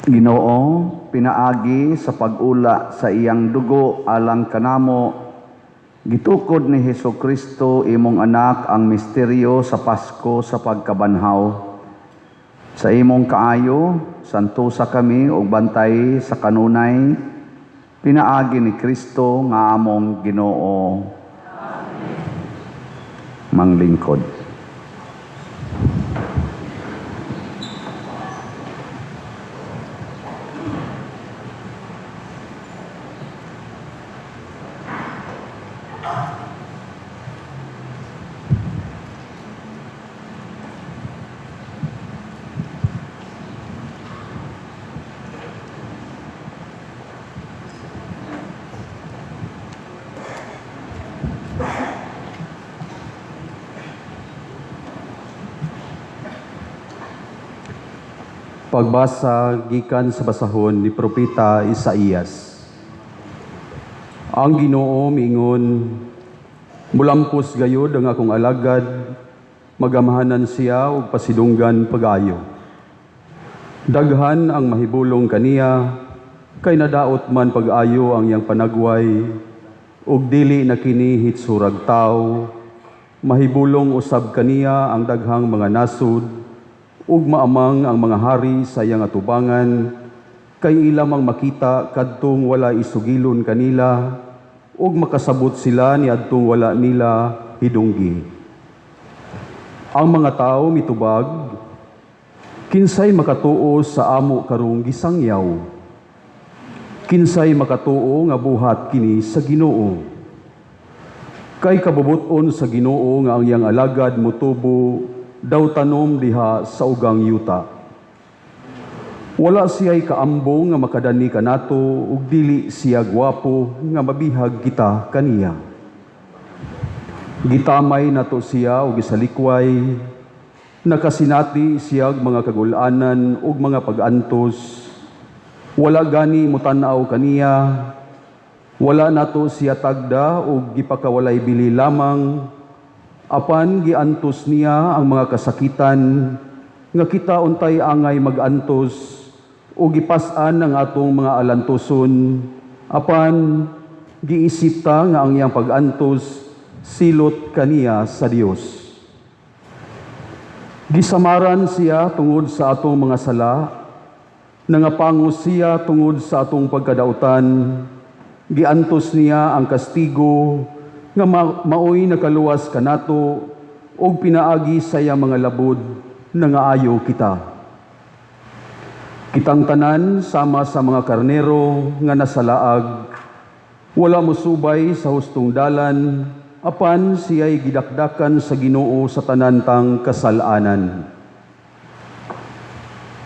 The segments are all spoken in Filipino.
Ginoo, pinaagi sa pag-ula sa iyang dugo alang kanamo, gitukod ni Hesukristo imong anak ang misteryo sa Pasko sa pagkabanhaw. Sa imong kaayo, santusa kami og bantay sa kanunay, pinaagi ni Kristo nga among Ginoo. Amen. Manglingkod. Pagbasa gikan sa basahon ni Propeta Isaías. Ang Ginoo miingon, mulampos gayod ang akong alagad, magamahanan siya ug pasidunggan pagayo. Daghan ang mahibulong kaniya, kay nadaot man pag-ayo ang iyang panagway, ug dili na kini hitsurag tao, mahibulong usab kaniya ang daghang mga nasud, ug maamang ang mga hari sa iyang atubangan, kay ilamang makita kadtong wala isugilon kanila, ug makasabot sila ni adtong wala nila hidunggi. Ang mga tao mitubag, kinsay makatuo sa amo karong gisangyaw? Kinsay makatuo nga buhat kini sa Ginoo? Kay kabubuton sa Ginoo nga ang iyang alagad motubo daw tanom diha sa ugang yuta. Wala siya'y kaambong nga makadani kanato ug dili siya gwapo nga mabihag kita kaniya. Gitamay nato siya o gisalikway, nakasinati siyag mga kagulanan ug mga pag-antos. Wala gani mutanaw kaniya, wala nato siya tagda ug gipakawalay bili lamang, apan giantos niya ang mga kasakitan nga kita untay angay mag-antos o gipas-an ang atong mga alantoson, apan giisip ta nga ang iyang pag-antos silot kaniya sa Dios. Gisamaran siya tungod sa atong mga sala, nangapangos siya tungod sa atong pagkadautan, giantos niya ang kastigo nga maoy nakaluwas kanato ug pinaagi sa iyang mga labod nangaayo kita. Kitang tanan sama sa mga karnero nga nasalaag, wala mosubay sa hustong dalan, apan siya'y gidakdakan sa Ginoo sa tanantang kasalanan.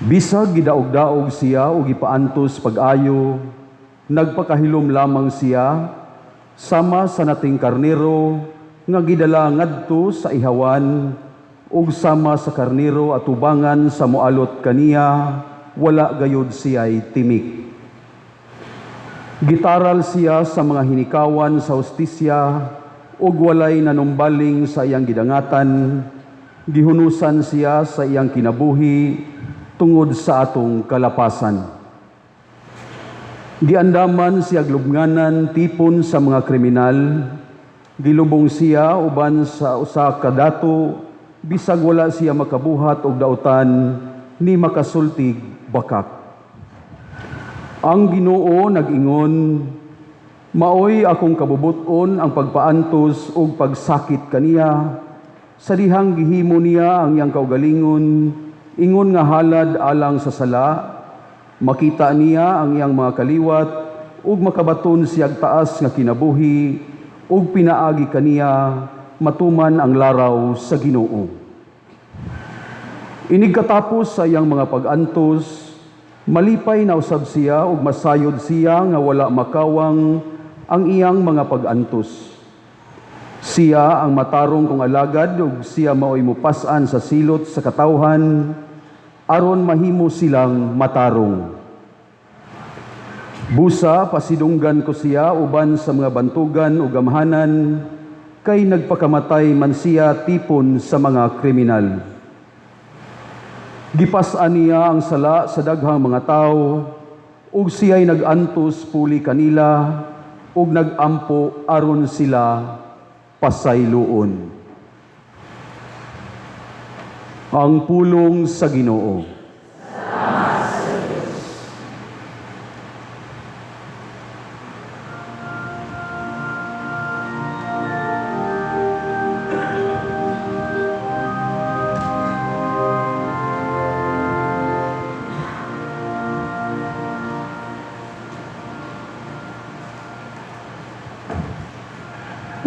Bisag gidaog-daog siya o gipaantos pag-ayo, nagpakahilom lamang siya, sama sa nating karnero nga gidala ngadto sa ihawan, ug sama sa karnero at tubangan sa moalot kaniya, wala gayud siya'y timik. Gitaral siya sa mga hinikawan sa hustisya, ug walay nanumbaling sa iyang gidangatan, gihunusan siya sa iyang kinabuhi tungod sa atong kalapasan. Giandaman siya glubnganan tipon sa mga kriminal, gilubong siya uban sa usa ka dato, bisag wala siya makabuhat og dautan ni makasultig bakak. Ang Ginoo nag-ingon, maoy akong kabubuton ang pagpaantos ug pagsakit kaniya, sa dihang gihimo niya ang iyang kaugalingon, ingon nga halad alang sa sala, makita niya ang iyang mga kaliwat, ug makabaton siyag taas nga kinabuhi, ug pinaagi kaniya, matuman ang laraw sa Ginoo. Inig katapos sa iyang mga pag-antos, malipay na usab siya ug masayod siya nga wala makawang ang iyang mga pag-antos. Siya ang matarong kong alagad ug siya maoy mupas-an sa silot sa katawhan aron mahimo silang matarong. Busa pasidunggan ko siya uban sa mga bantugan ug gamhanan, kay nagpakamatay man siya tipon sa mga kriminal. Gipas-an niya ang sala sa daghang mga tao, ug siya'y nag-antos puli kanila, ug nag-ampo aron sila pasayloon. Ang pulong sa Ginoo.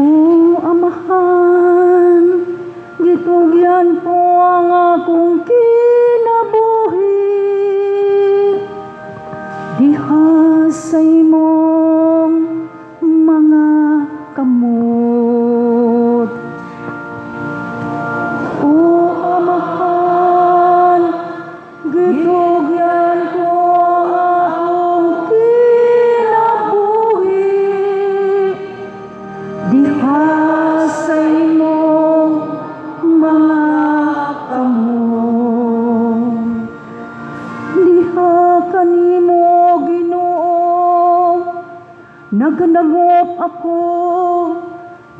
O Amahan, gitugyan po ang akong kinabuhi, diha sa imong mga kamot. O Amahan, gitugyan ko ang akong kinabuhi, diha sa imong mga kamot. Diha kanimo Ginoo, nagnagop ako,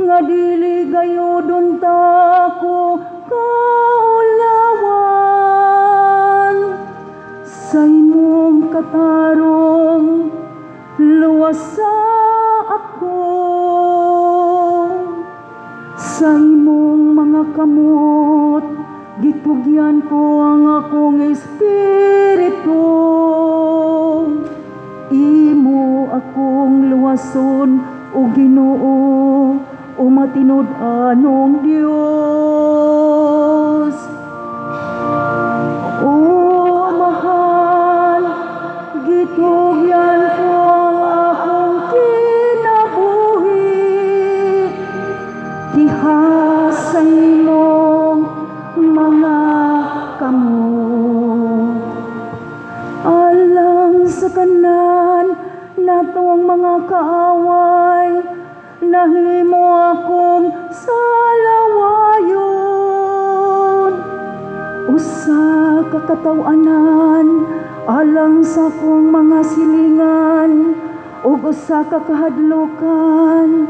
nga dili gayudon ta ako kaulawan. Sa imong katarong, luwasa ako. Sa imong mga kamot, gitugyan ko ang akong espiritu. Imo akong luwason o Ginoo, o matinud-anong Dios. O Mahal, gitugyan ko ang akong kinabuhi, diha kaaway, nahimo akong salawayon. Usa ka katawanan, alang sa kong mga silingan, ug usa ka kahadlukan,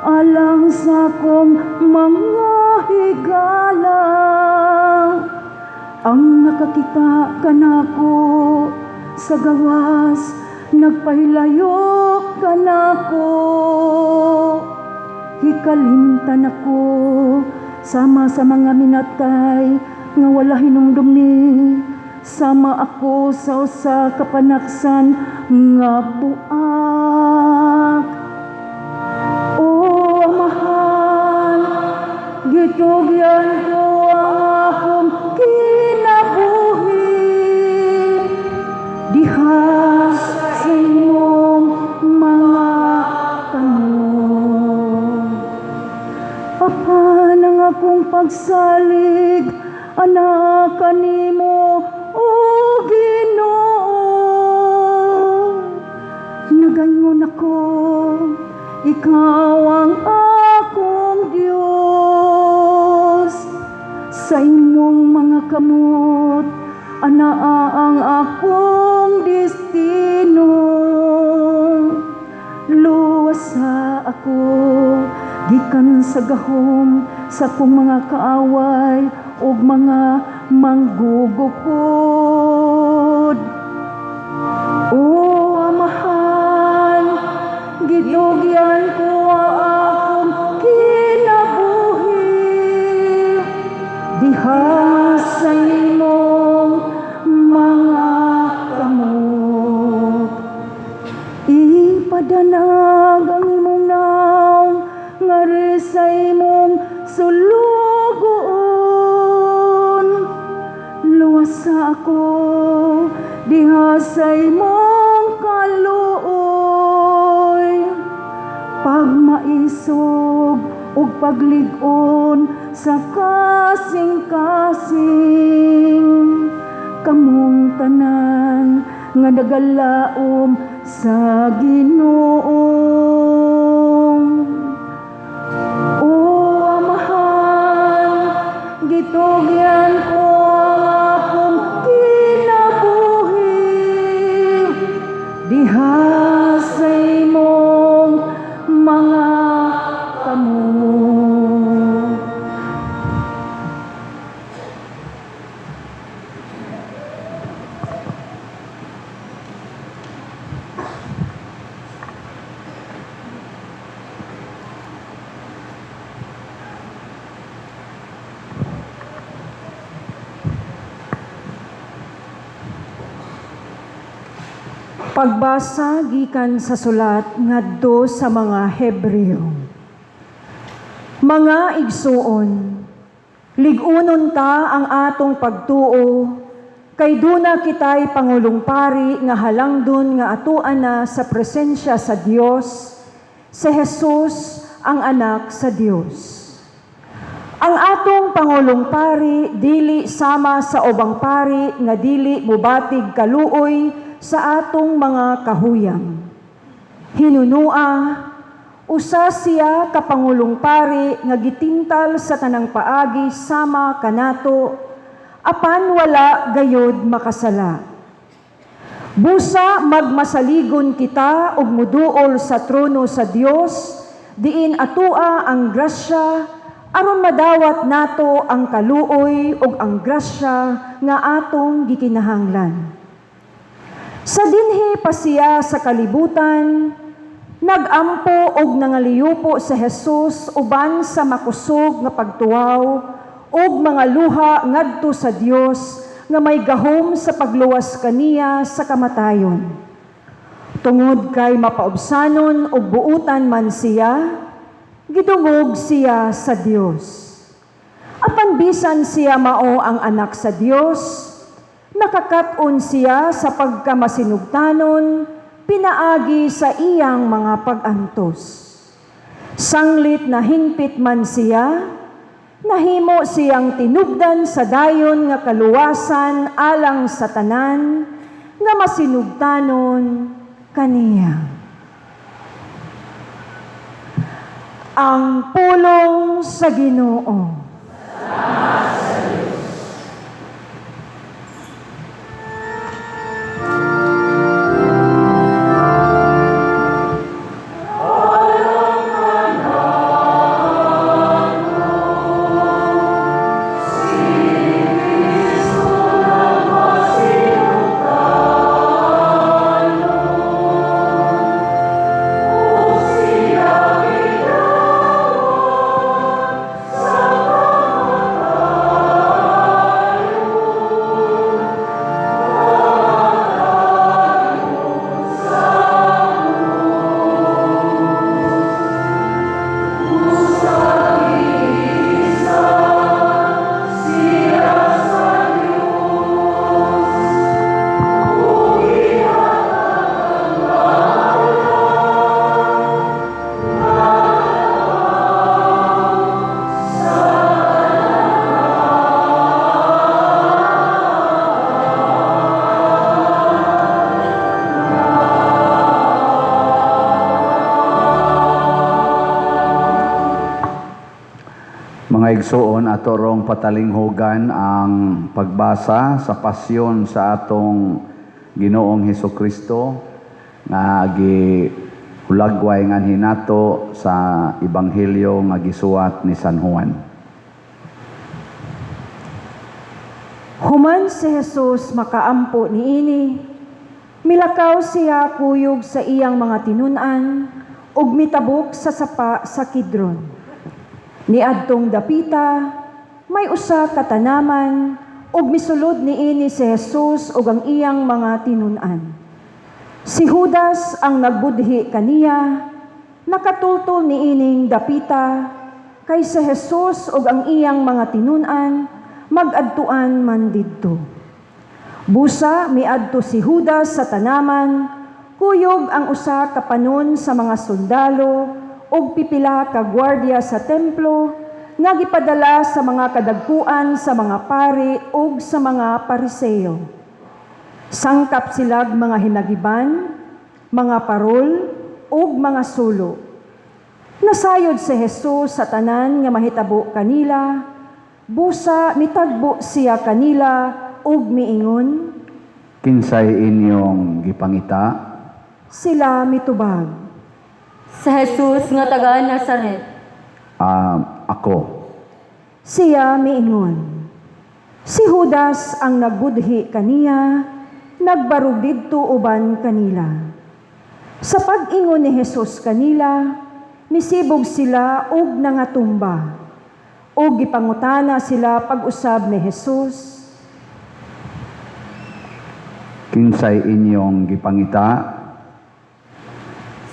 alang sa kong mga higala. Ang nakakita kanako sa gawas, nagpahilayo kanako. Hikalimtan ako sama sa mga minatay nga wala hinumdumi. Sama ako sa usa ka panaksan nga buak. O mahal, gitugyan ko ang akong kinabuhi. Diha sa imong mga kamot. Apan ang akong pagsalig, anak kanimo, o Ginoo. Nagaingon ako, ikaw ang akong Diyos. Sa imong mga kamot, anaa ang akong destino. Luwasa ako, gikan sa gahom sa kong mga kaaway ug mga manggugukod. O mahal, gitugyan ko ang akong kinabuhi. Diha sa imong mga kamot. Ipadanag ang imong naong, ngari sa imong sulugoon. Luwasa ako, diha sa imong kaluoy. Pagmaisog ug paglig-on sa kasing-kasing, kamong tanan nga nagalaom sa Ginoong. O mahal, gitugyan ko ang akong kinabuhi. Diha sa imong mga kamot. Pagbasa gikan sa sulat ngadto sa mga Hebreo. Mga igsuon, lig-unon ta ang atong pagtuo, kay duna kitay Pangulong Pari nga halangdon nga atuan na sa presensya sa Dios, si Jesus ang anak sa Dios. Ang atong Pangulong Pari dili sama sa ubang pari nga dili mubatig kaluoy sa atong mga kahuyang. Hinunua, usa siya ka Pangulong Pari nga gitintal sa tanang paagi sama kanato, apan wala gayod makasala. Busa magmasaligon kita ug muduol sa trono sa Dios, diin atua ang grasya aron madawat nato ang kaluoy ug ang grasya nga atong gikinahanglan. Sa dinhi pa siya sa kalibutan, nagampo og nangaliyupo sa Jesus uban sa makusog nga pagtuaw ug mga luha ngadto sa Dios nga may gahom sa pagluwas kaniya sa kamatayon. Tungod kay mapaubsanon ug buutan man siya, gidungog siya sa Dios. Apan bisan siya mao ang anak sa Dios, nakakat-on siya sa pagkamasinugtanon, pinaagi sa iyang mga pag-antos. Sanglit na hingpit man siya, nahimo siyang tinugdan sa dayon nga kaluwasan alang sa tanan, nga masinugtanon kaniya. Ang pulong sa Ginoo. Mga igsoon, ato rong patalinghogan ang pagbasa sa pasyon sa atong Ginoong Hesukristo nga gihulagway nganhi nato sa Ebanghelyo nga gisuwat ni San Juan. Human si Jesus makaampo niini, milakaw siya kuyog sa iyang mga tinunan, ug mitabok sa sapa sa Kidron. Niadtong dapita, may usa ka tanaman, ug misulod niini si Jesus ug ang iyang mga tinunan. Si Judas ang nagbudhi kaniya, nakatultol niining dapita, kay si Jesus ug ang iyang mga tinunan, mag-adtuan man didto. Busa miadto si Judas sa tanaman, kuyog ang usa ka panon sa mga sundalo, ug pipila ka gwardiya sa templo nga gipadala sa mga kadagkuan sa mga pari ug sa mga pariseo. Sangkap silag mga hinagiban, mga parol ug mga sulo. Nasayod si Jesus sa tanan nga mahitabo kanila, busa mitagbo siya kanila ug miingon, Kinsay inyong gipangita? sila mitubag. Sa Jesus nga taga Nazaret. Ako. Siya miingon. Si Judas ang nagbudhi kaniya, nagbarug didto uban kanila. Sa pag-ingon ni Jesus kanila, misibog sila og nangatumba. Og gipangutana sila pag-usab ni Jesus. Kinsay inyong gipangita?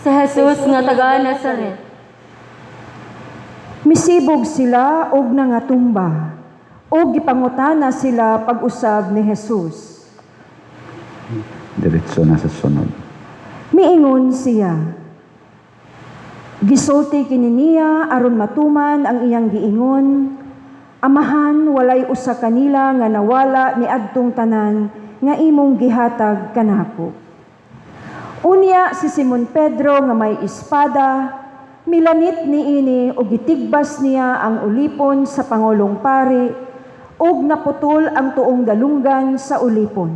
Sa Jesus nga taga Nazaret. Misibog sila og nangatumba. Og gipangutana sila pag-usab ni Jesus. Diretso na sa sunod. Miingon siya. Gisulti kini niya aron matuman ang iyang giingon. Amahan, walay usa kanila nga nawala ni adtong tanan nga imong gihatag kanako. Unya si Simon Pedro nga may espada, milanit niini o gitigbas niya ang ulipon sa Pangulong Pari ug naputol ang tuong dalunggan sa ulipon.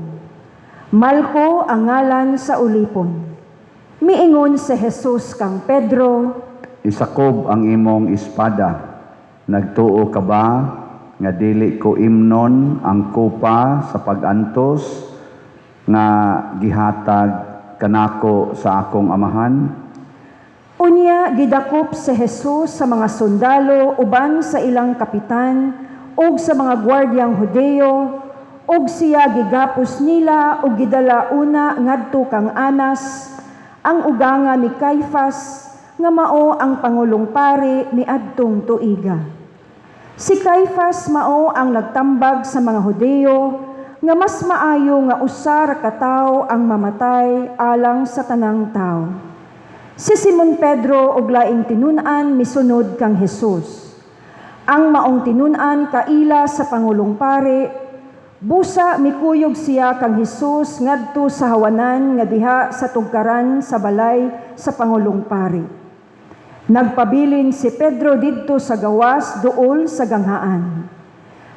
Malko ang ngalan sa ulipon. Miingon si Jesus kang Pedro, Isakob ang imong espada. Nagtuo ka ba nga dili ko imnon ang kupa sa pag-antos nga gihatag kanako sa akong amahan? Unya gidakop si Jesus sa mga sundalo uban sa ilang kapitan ug sa mga gwardiyang Hudeo ug siya gigapos nila ug gidala una ngadto kang Anas, ang uganga ni Caifas nga mao ang Pangulong Pari miadtong tuiga. Si Caifas mao ang nagtambag sa mga Hudeo nga mas maayo nga usar ka tawo ang mamatay alang sa tanang tawo. Si Simon Pedro og laing tinunan misunod kang Jesus. Ang maong tinunan kaila sa Pangulong Pari, busa mikuyog siya kang Jesus ngadto sa hawanan nga diha sa tugkaran sa balay sa Pangulong Pari. Nagpabilin si Pedro didto sa gawas duol sa ganghaan.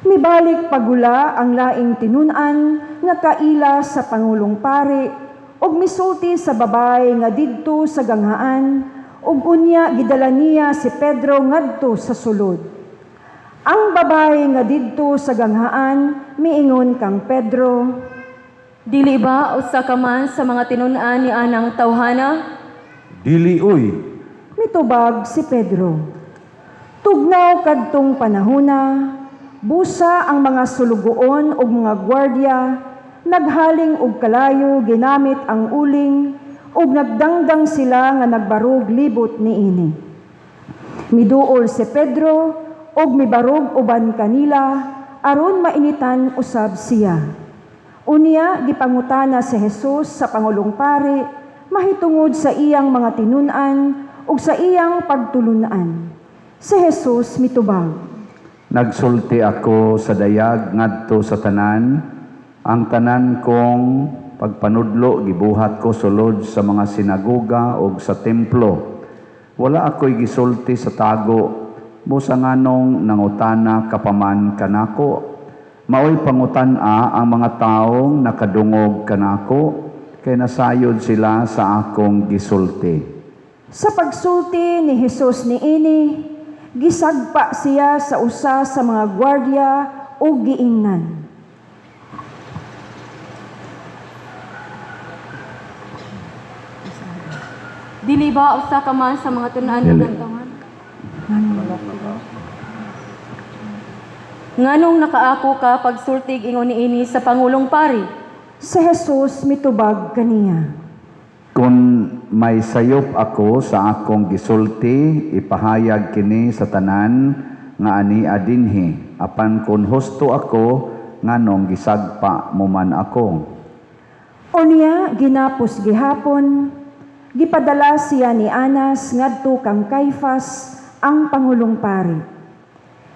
Mibalik pagula ang laing tinunan nga kaila sa Pangulong Pari ug misulti sa babay nga didto sa ganghaan ug unya gidala niya si Pedro ngadto sa sulod. Ang babay nga didto sa ganghaan miingon kang Pedro, Dili ba usa ka man sa mga tinunan ni anang tawhana? Dili uy, mitubag si Pedro. Tugnaw kadtong panahona, busa ang mga sulugoon ug mga gwardiya, naghaling og kalayo ginamit ang uling, ug nagdangdang sila nga nagbarog libot niini. Miduol si Pedro ug mibarog uban kanila aron mainitan usab siya. Unya gipangutana si Jesus sa Pangulong Pari mahitungod sa iyang mga tinunan ug sa iyang pagtulunan. Si Jesus mitubag, Nagsulti ako sa dayag ngadto sa tanan, ang tanan kong pagpanudlo gibuhat ko sulod sa mga sinagoga ug sa templo. Wala ako'y gisulti sa tago, busa nganong nangutana kapaman kanako. Maoy pangutan-a ang mga taong nakadungog kanako, kay nasayod sila sa akong gisulti. sa pagsulti ni Jesus niini, gisagpa siya sa usa sa mga gwardiya ug giingnan. Dili ba usa ka man sa mga tinunan Dili. ng tawhana? Nganong nakaako ka pagsultig ingon niini sa Pangulong Pari? Si Jesus mitubag kaniya, Kung may sayop ako sa akong gisulti, ipahayag kini sa tanan nga ani adinhi. Apan kung husto ako, nganong gisagpa mo man ako. unya ginapos gihapon, gipadala siya ni Anas ngadto kang Caifas ang Pangulong Pari.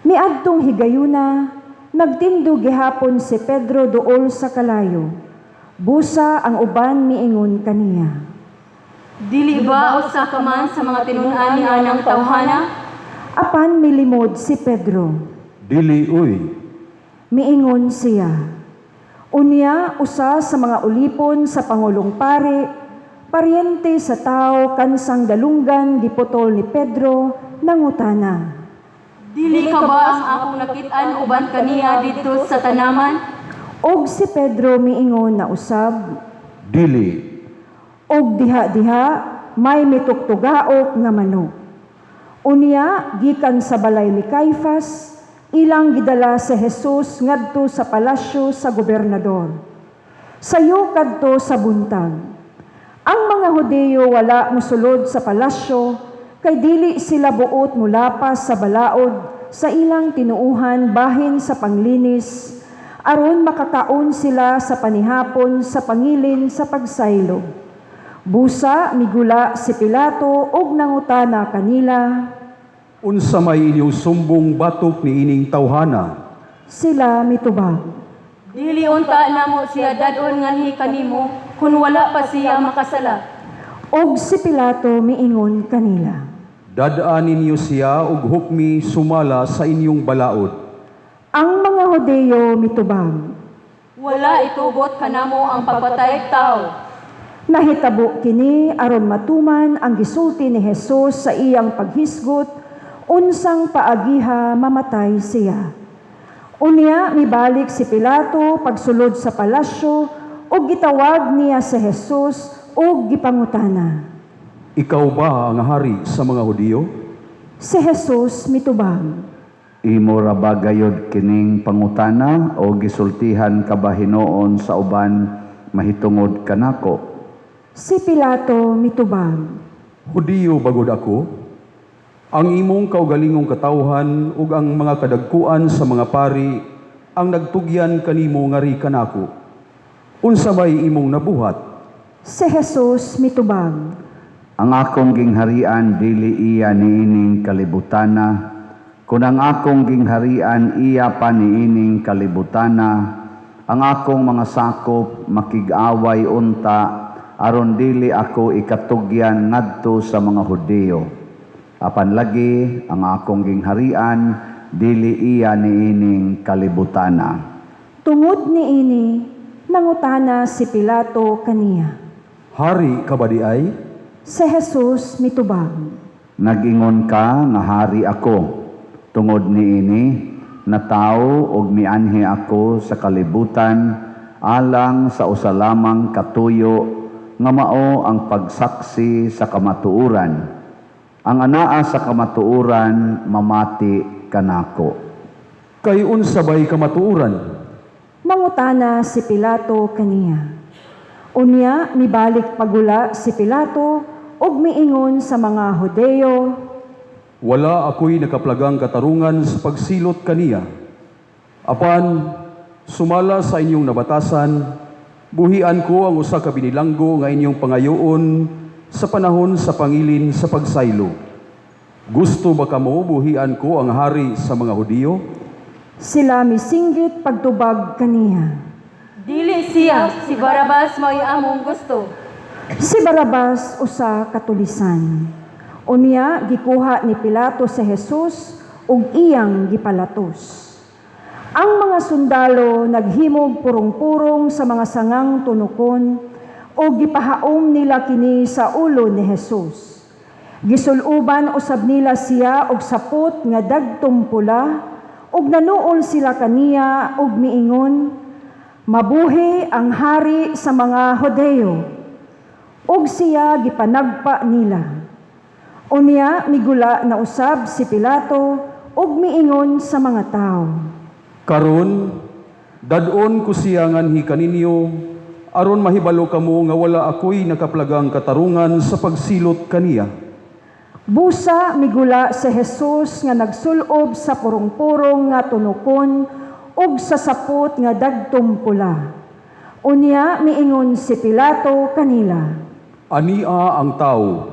Miadtong higayuna, nagtindo gihapon si Pedro duol sa kalayo. Busa ang uban miingon kaniya, Dili ba usa ka man sa mga tinunan ni anang tawhana? apan milimod si Pedro. dili uy, Miingon siya, unya usa sa mga ulipon sa Pangulong Pari, paryente sa tao kansang dalunggan giputol ni Pedro nangutana. Dili ka ba ang akong nakit-an uban kaniya dito sa tanaman? Og si Pedro miingon na usab, dili, og diha-diha may mituktugaok nga manok. Unya gikan sa balay ni Caifas, ilang gidala si Jesus ngadto sa palasyo sa gobernador. Sayo kadto sa buntag. Ang mga Hudiyo wala mosulod sa palasyo, kay dili sila buot mulapas sa balaod sa ilang tinuuhan bahin sa panglinis, aron makakaon sila sa panihapon sa pangilin sa pagsaylo. Busa migula si Pilato og nangutana kanila, unsa may inyong sumbong batok ni ining tawhana? sila mitubag. Dili unta namo siya dadon nganhi kanimo kun wala pa siya makasala. Og si Pilato miingon kanila, Dadaan ninyo siya ug hukmi sumala sa inyong balaod. ang mga Hudiyo mitubag. Wala itugot kanamo ang pagpatay tao. Nahitabo kini aron matuman ang gisulti ni Jesus sa iyang paghisgot, unsang paagiha mamatay siya. Unya mibalik si Pilato pagsulod sa palasyo ug gitawag niya si Jesus ug gipangutana. Ikaw ba ang hari sa mga Hudiyo? Si Jesus mitubag, Imo ra ba gayod kining pangutana o gisultihan ka ba hinoon sa uban mahitungod kanako? si Pilato mitubag, Hudiyo bagod ako? Ang imong kaugalingong katawhan ug ang mga kadagkuan sa mga pari ang nagtugyan kanimo ngari kanako. Unsa may imong nabuhat? si Jesus mitubag, Ang akong gingharian dili iya niining kalibutana, kung ang akong gingharian iya pa niining kalibutana, ang akong mga sakop makig-away unta, aron dili ako ikatugyan ngadto sa mga Hudiyo. Apan lagi ang akong gingharian, dili iya niining kalibutana. Tungod niini, nangutana si Pilato kaniya. Hari ka ba di ay? Si Jesus mitubag. Nag-ingon ka nga hari ako. Tungod niini, natawo og mianhi ako sa kalibutan alang sa usa lamang katuyo nga mao ang pagsaksi sa kamatuoran. Ang anaa sa kamatuoran mamati kanako. Kay unsa bay kamatuoran? Mangutana si Pilato kaniya. Unya, mibalik pagula si Pilato ug miingon sa mga Hudeo, Wala ako'y nakaplagang katarungan sa pagsilot kaniya. Apan, sumala sa inyong nabatasan, buhian ko ang usa ka binilanggo nga inyong pangayoon sa panahon sa pangilin sa pagsaylo. Gusto ba kamo buhian ko ang hari sa mga Hudiyo? sila misinggit pagtubag kaniya. Dili siya, si Barabas may among gusto. Si Barabas usa katulisan. Unya gikuha ni Pilato si Jesus ug iyang gipalatos. Ang mga sundalo naghimog purong-purong sa mga sangang tunukon o gipahaom nila kini sa ulo ni Jesus. Gisuluban usab nila siya og sapot nga dagtong pula ug nanuol sila kaniya ug miingon, "Mabuhi ang hari sa mga Hudeo." Ug siya gipanagpa nila. Unya migula na usab si Pilato ug miingon sa mga tao, Karon, dadon ko siya nganhi kaninyo, aron mahibalo kamo nga wala ako'y nakaplagang katarungan sa pagsilot kaniya. busa migula si Jesus nga nagsulob sa purong-purong nga tunukon ug sa sapot nga dagtong pula. Unya miingon si Pilato kanila, Ania ang tao.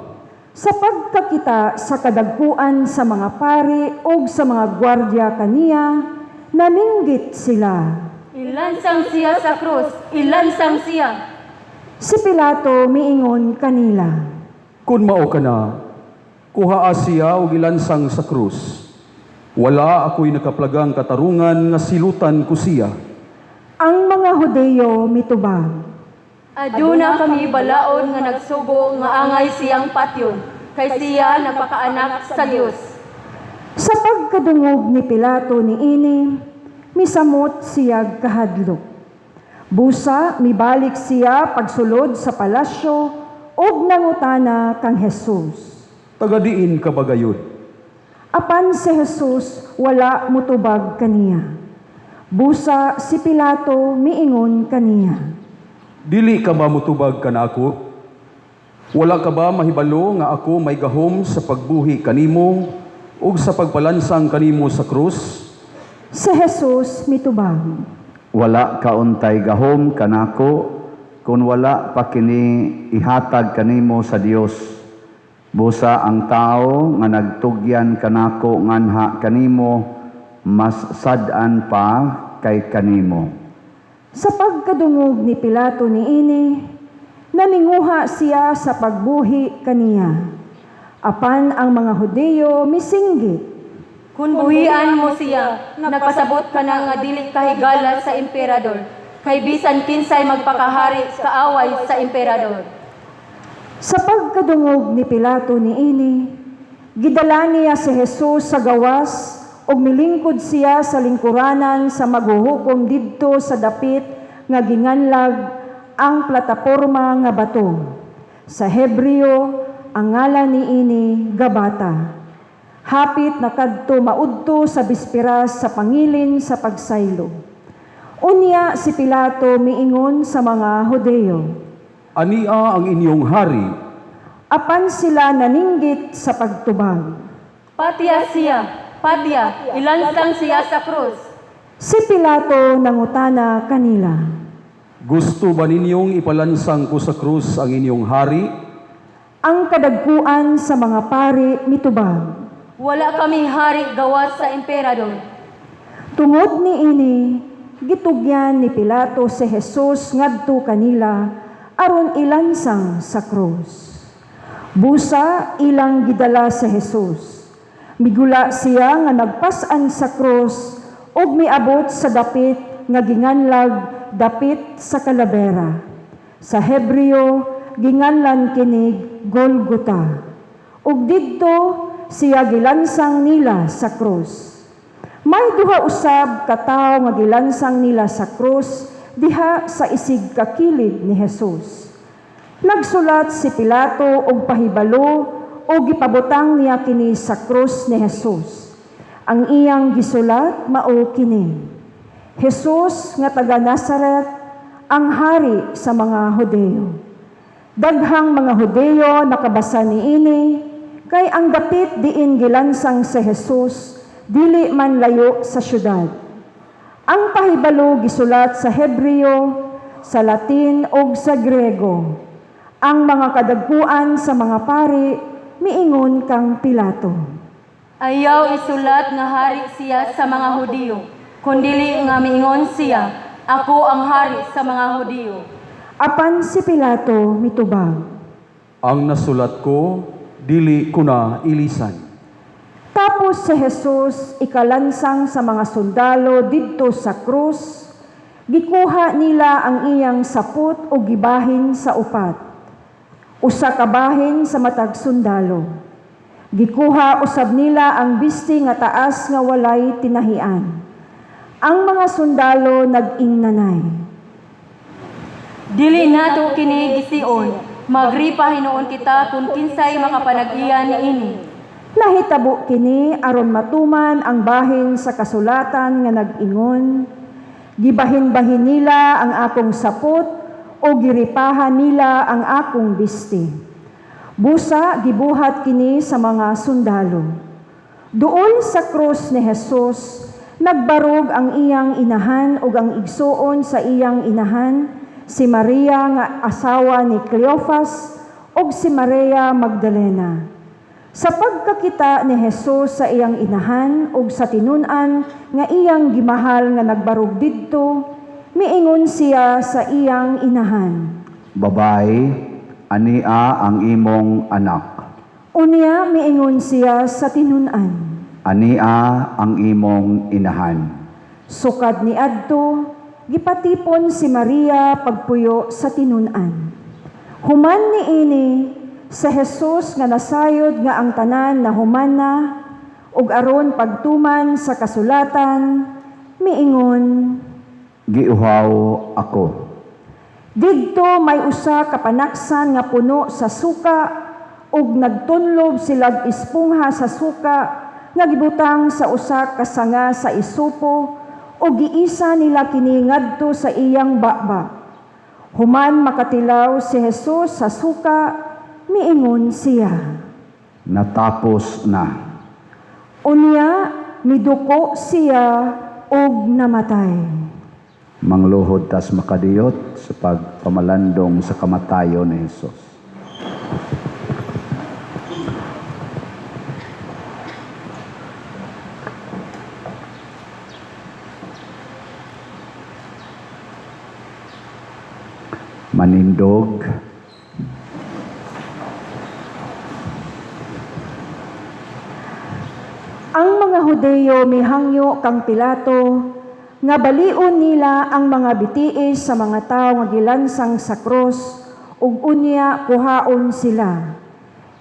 sa pagkakita sa kadagkuan sa mga pari ug sa mga gwardya kaniya, naminggit sila. Ilansang siya sa krus, ilansang siya. Si Pilato miingon kanila, Kung mao ka na, kuhaa siya o gilansang sa krus. Wala ako'y nakaplagang katarungan nga silutan ko siya. ang mga Hudeo mitubag. Aduna kami balaod nga nagsugo nga angay siyang patyon, kay siya napakaanak sa Dios. Sa pagkadungog ni Pilato niini, misamot siya kahadlok. Busa mibalik siya pagsulod sa palasyo ug nangutana kang Jesus. Tagadiin ka ba gayud? Apan si Jesus wala mutubag kaniya. Busa si Pilato miingon kaniya, Dili ka ba mutubag ka na ako? Wala ka ba mahibalo nga ako may gahom sa pagbuhi kanimo ug sa pagpalansang kanimo sa krus? Si Jesus mitubag. Wala kauntay gahom kanako, kung wala pa kini ihatag kanimo sa Dios. Busa ang tao nga nagtugyan kanako nganha kanimo, mas sad-an pa kay kanimo. Sa pagkadungog ni Pilato niini, naminguha siya sa pagbuhi kaniya. Apan ang mga Hudeo misinggit. Kung buhian mo siya, nagpasabot ka na nga dili kahigala sa emperador, kay bisan kinsay magpakahari kaaway sa emperador. Sa pagkadungog ni Pilato niini, gidala niya si Jesus sa gawas ug milingkod siya sa lingkuranan sa maghuhukom didto sa dapit nga ginganlag ang plataporma nga bato. Sa Hebreo, ang ngalan niini Gabata. Hapit na kadto maudto sa bisperas sa pangilin sa pagsaylo. Unya si Pilato miingon sa mga Hudeo, Ania ang inyong hari? apan sila naninggit sa pagtubag. Patya siya, patya, ilansang siya sa krus. Si Pilato nangutana kanila, Gusto ba ninyong ipalansang ko sa krus ang inyong hari? ang kadagkuan sa mga pari mitubag. Wala kami hari gawas sa emperador. Tungod niini, gitugyan ni Pilato si Jesus ngadto kanila aron ilansang sa krus. Busa ilang gidala sa Jesus. Migula siya nga nagpas-an sa krus ug miabot sa dapit nga ginganlag dapit sa kalabera. Sa Hebreo ginganlan kinig Golgota. Ug didto siya gilansang nila sa krus. May duha usab ka tawo nga gilansang nila sa krus diha sa isig kakilid ni Jesus. Nagsulat si Pilato og pahibalo o gipabutang niya kini sa krus ni Jesus. Ang iyang gisulat mao kini: Jesus nga taga Nazaret, ang hari sa mga Hudeo. Daghang mga Hudeo nakabasa niini, kay ang dapit diin gilansang si Jesus dili man layo sa syudad. Ang pahibalo gisulat sa Hebreo, sa Latin ug sa Grego. Ang mga kadagkuan sa mga pari miingon kang Pilato. Ayaw isulat nga hari siya sa mga Hudiyo, kundili nga miingon siya, ako ang hari sa mga Hudiyo. Apan si Pilato mitubag. Ang nasulat ko, dili ko na ilisan. Tapos si Jesus ikalansang sa mga sundalo didto sa krus, gikuha nila ang iyang sapot o gibahin sa upat. Usa ka bahin sa matag sundalo. Gikuha usab nila ang bisti nga taas nga walay tinahian. Ang mga sundalo nag-ingnanay. Dili nato kini gison, magripa hinuon kita kung kinsay makapanag-iya niini. Nahitabo kini aron matuman ang bahin sa kasulatan nga nag-ingon, gibahin-bahin nila ang akong sapot o giripahan nila ang akong bisti. Busa gibuhat kini sa mga sundalo. Duol sa krus ni Jesus, nagbarog ang iyang inahan ug ang igsuon sa iyang inahan, si Maria nga asawa ni Cleophas ug si Maria Magdalena. Sa pagkakita ni Jesus sa iyang inahan ug sa tinun-an nga iyang gimahal nga nagbarog didto, miingon siya sa iyang inahan. Babay, ania ang imong anak. Unya miingon siya sa tinun-an. Ania ang imong inahan. Sukad ni adto, gipatipon si Maria pagpuyo sa tinun-an. Human niini sa Jesus nga nasayod nga ang tanan na human na, ug aron pagtuman sa kasulatan, miingon, Giuhaw ako. didto may usa ka panaksan nga puno sa suka ug nagtunlob silag espongha sa suka nga gibutang sa usa ka sanga sa isupo ug giisa nila kini ngadto sa iyang baba. Human makatilaw si Jesus sa suka, miingon siya. Natapos na. Unya miduko siya ug namatay. Mangluhod tas makadiyot sa pagpamalandong sa kamatayon ni Jesus. Manindog. Ang mga Hudeo mihangyo kang Pilato nga balion nila ang mga bitiis sa mga tawo nga gilansang sa krus ug unya kuhaon sila.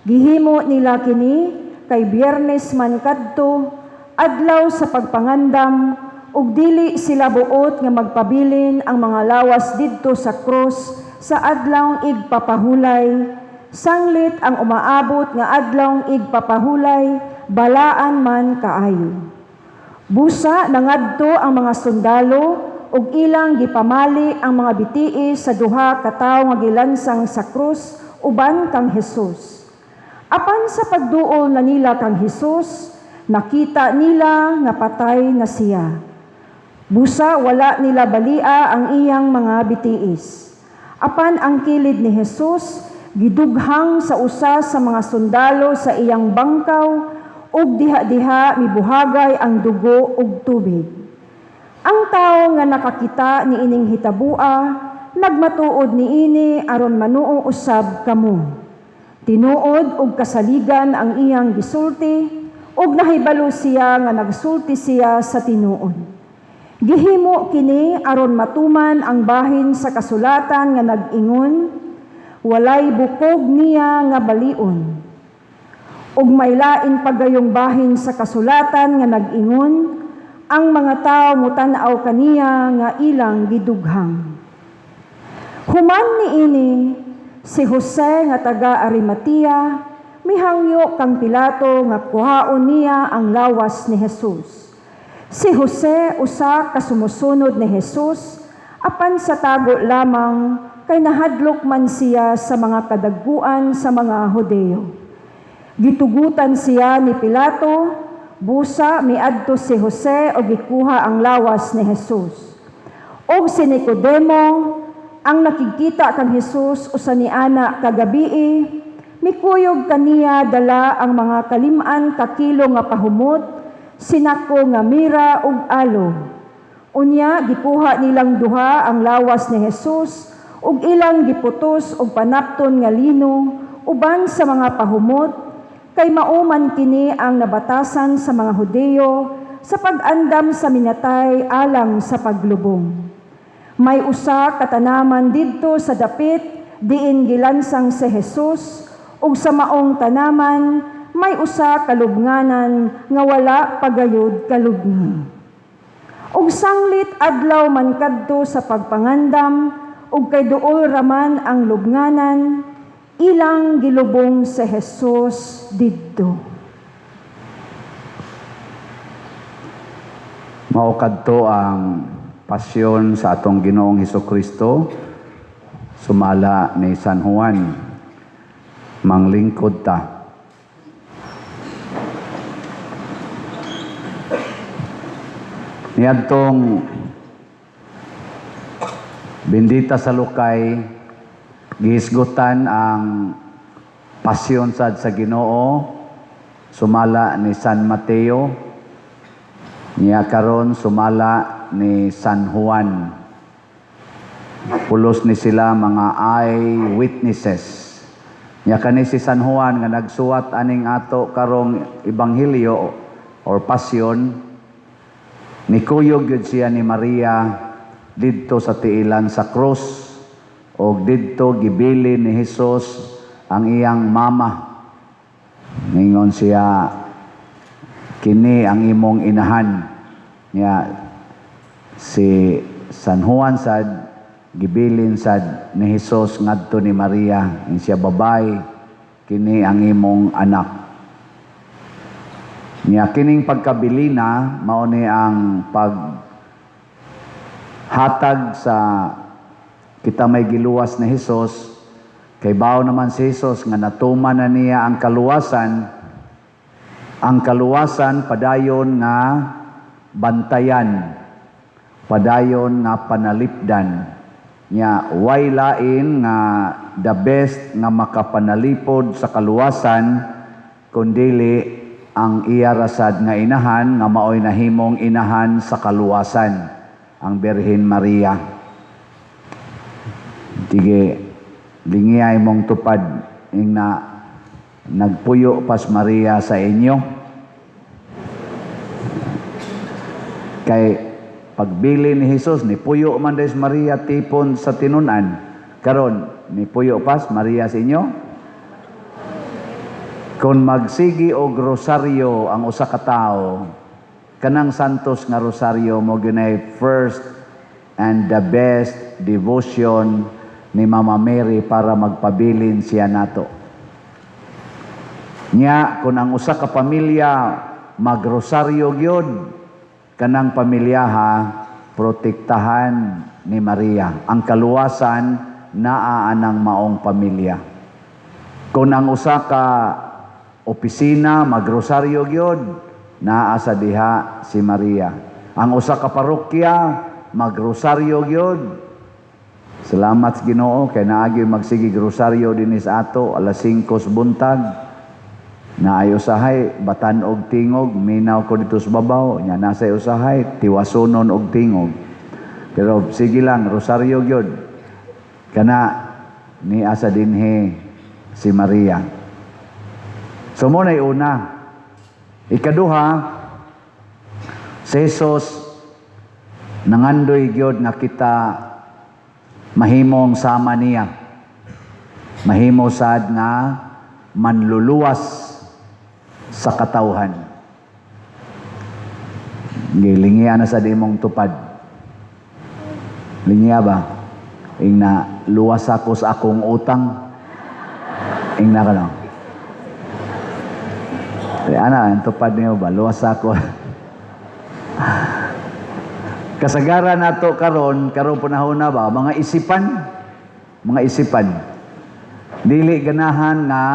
Gihimo nila kini kay Biyernes man kadto, adlaw sa pagpangandam ug dili sila buot nga magpabilin ang mga lawas didto sa krus sa adlawng igpapahulay, sanglit ang umaabot nga adlawng igpapahulay, balaan man kaayo. Busa nangadto ang mga sundalo ug ilang gipamali ang mga bitiis sa duha ka tawo nga gilansang sa krus uban kang Jesus. Apan sa pagduol na nila kang Jesus, nakita nila nga patay na siya. Busa wala nila balia ang iyang mga bitiis. Apan ang kilid ni Jesus gidughang sa usa sa mga sundalo sa iyang bangkaw ug diha-diha mibuhagay ang dugo ug tubig. Ang tawo nga nakakita ni ining hitabua, nagmatuod niini aron manuo usab kamo. Tinuod og kasaligan ang iyang gisulti, ug nahibalo siya nga nagsulti siya sa tinuod. Gihimo kini aron matuman ang bahin sa kasulatan nga nag-ingon, walay bukog niya nga balion. Ug may lain pagayong bahin sa kasulatan nga nag-ingon, ang mga tao mutan-aw kaniya nga ilang gidughang. Human niini, si Jose nga taga Arimatea, mihangyo kang Pilato nga kuhaon niya ang lawas ni Jesus. Si Jose usa ka sumusunod ni Jesus, apan sa tago lamang kay nahadlok man siya sa mga kadagguan sa mga Hudeo. Gitugutan siya ni Pilato, busa miadto si Jose o gikuha ang lawas ni Jesus. Og si Nicodemo, ang nakikita kang Jesus usa ni ana kagabii, mikuyog kaniya dala ang mga kaliman ka kilo nga pahumot, sinako nga mira ug alo. Unya gikuha nilang duha ang lawas ni Jesus ug ilang giputos og panapton nga lino uban sa mga pahumot, kay mauman kini ang nabatasan sa mga Hudeo sa pag-andam sa minatay alang sa paglubong. May usa katanaman didto sa dapit diin gilansang si Jesus, ug sa maong tanaman may usa kalubnganan nga wala pagayod kalubngan. Ug sanglit adlaw man kadto sa pagpangandam, ug kay duol raman ang lubnganan, ilang gilubong si Jesus didto. Mao kadto ang pasyon sa atong Ginoong Hesukristo, sumala ni San Juan, manglingkod ta. Niadtong bendita sa Lukay, gihisgutan ang pasyon sad sa Ginoo, sumala ni San Mateo, niya karon sumala ni San Juan. Pulos ni sila mga eyewitnesses. Niya kani si San Juan nga nagsuwat aning ato karong ebanghelyo or pasyon, nikuyog yun siya ni Maria didto sa tiilan sa krus, o didto gibili ni Jesus ang iyang mama. Ningon siya, kini ang imong inahan. Niya si San Juan sad gibilin sad ni Jesus ngadto ni Maria, in siya babay, kini ang imong anak. Niya kining pagkabilina mao ni ang paghatag sa kita may giluwas ni Jesus, kay bao naman si Jesus nga natuman na niya ang kaluwasan. Ang kaluwasan padayon nga bantayan, padayon nga panalipdan. Nya way lain nga the best nga makapanalipod sa kaluwasan kundili ang iya rasad nga inahan nga maoy nahimong inahan sa kaluwasan, ang Birhen Maria. Tige, lingiyay mong tupad ing na nagpuyo pas Maria sa inyo. Kay pagbili ni Jesus, ni puyo man des Maria tipon sa tinunan. Karon, ni puyo pas Maria sa inyo. Kung magsigi og rosaryo ang usa ka tawo, kanang santos nga rosaryo mo ginay first and the best devotion ni Mama Mary para magpabilin siya nato. Nya, kung ang usa ka pamilya magrosaryo gyud, kanang pamilyaha protektahan ni Maria. Ang kaluwasan naa anang maong pamilya. Kung ang usa ka opisina magrosaryo gyud, naa sa diha si Maria. Ang usa ka parokya magrosaryo gyud. Salamat sa Ginoo kay naagi magsigi rosaryo dinis ato alas 5 buntag. Naayo usahay batan og tingog, minaw ko dito sa babaw, nya nasa usahay tiwasonon og tingog. Pero sige lang rosaryo gyud. Kana ni asa dinhi si Maria. So mo na una. Ikaduha, si Jesus nangandoy gyud nga kita mahimong sama niya. Mahimo sad nga manluluwas sa katawhan. Gilingiya na sa dimong tupad. Lingiya ba? Ing na luwas ako sa akong utang. Ing na ka no? Ang tupad niyo ba? Luwas ako. Kasagaran nato karon panahon na ba? Mga isipan. Dili ganahan nga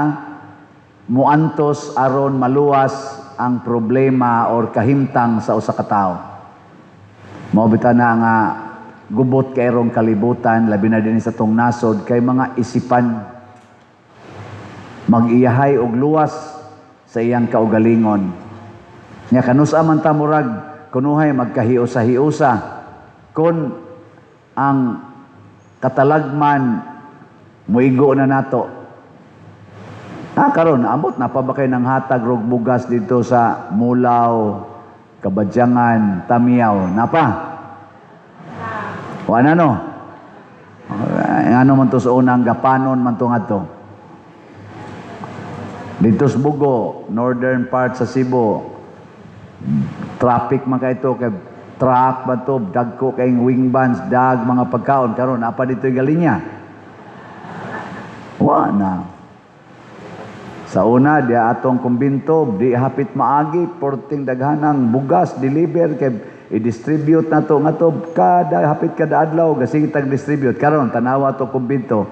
muantos aron maluwas ang problema or kahimtang sa usa ka tawo. Mao bitaw na nga gubot kay rong kalibutan labi na din sa tong nasod kay mga isipan mag-iyahay og luwas sa iyang kaugalingon. Nya kanusa man ta murag kunuhay magkahiusa-hiusa kun ang katalagman muigo na nato. Karon ambot na pa ba kayo ng hatag rog bugas dito sa Mulaw, Kabadyangan, Tamiyaw? Napa? Wala no? Ano man to sa unang gapanon man to nga to? Dito sa Bugo, northern part sa Cebu, traffic man kayo to, kay truck ba to, dagko kayong wing bands, mga pagkaon. Karon apa dito yung galinya? Wa na. Sa una, di atong kumbinto, di hapit maagi, porting daghanang bugas, deliver, kay i-distribute na to, nga to, hapit kada adlaw, kasi tag-distribute. Karon tanawa to kumbinto.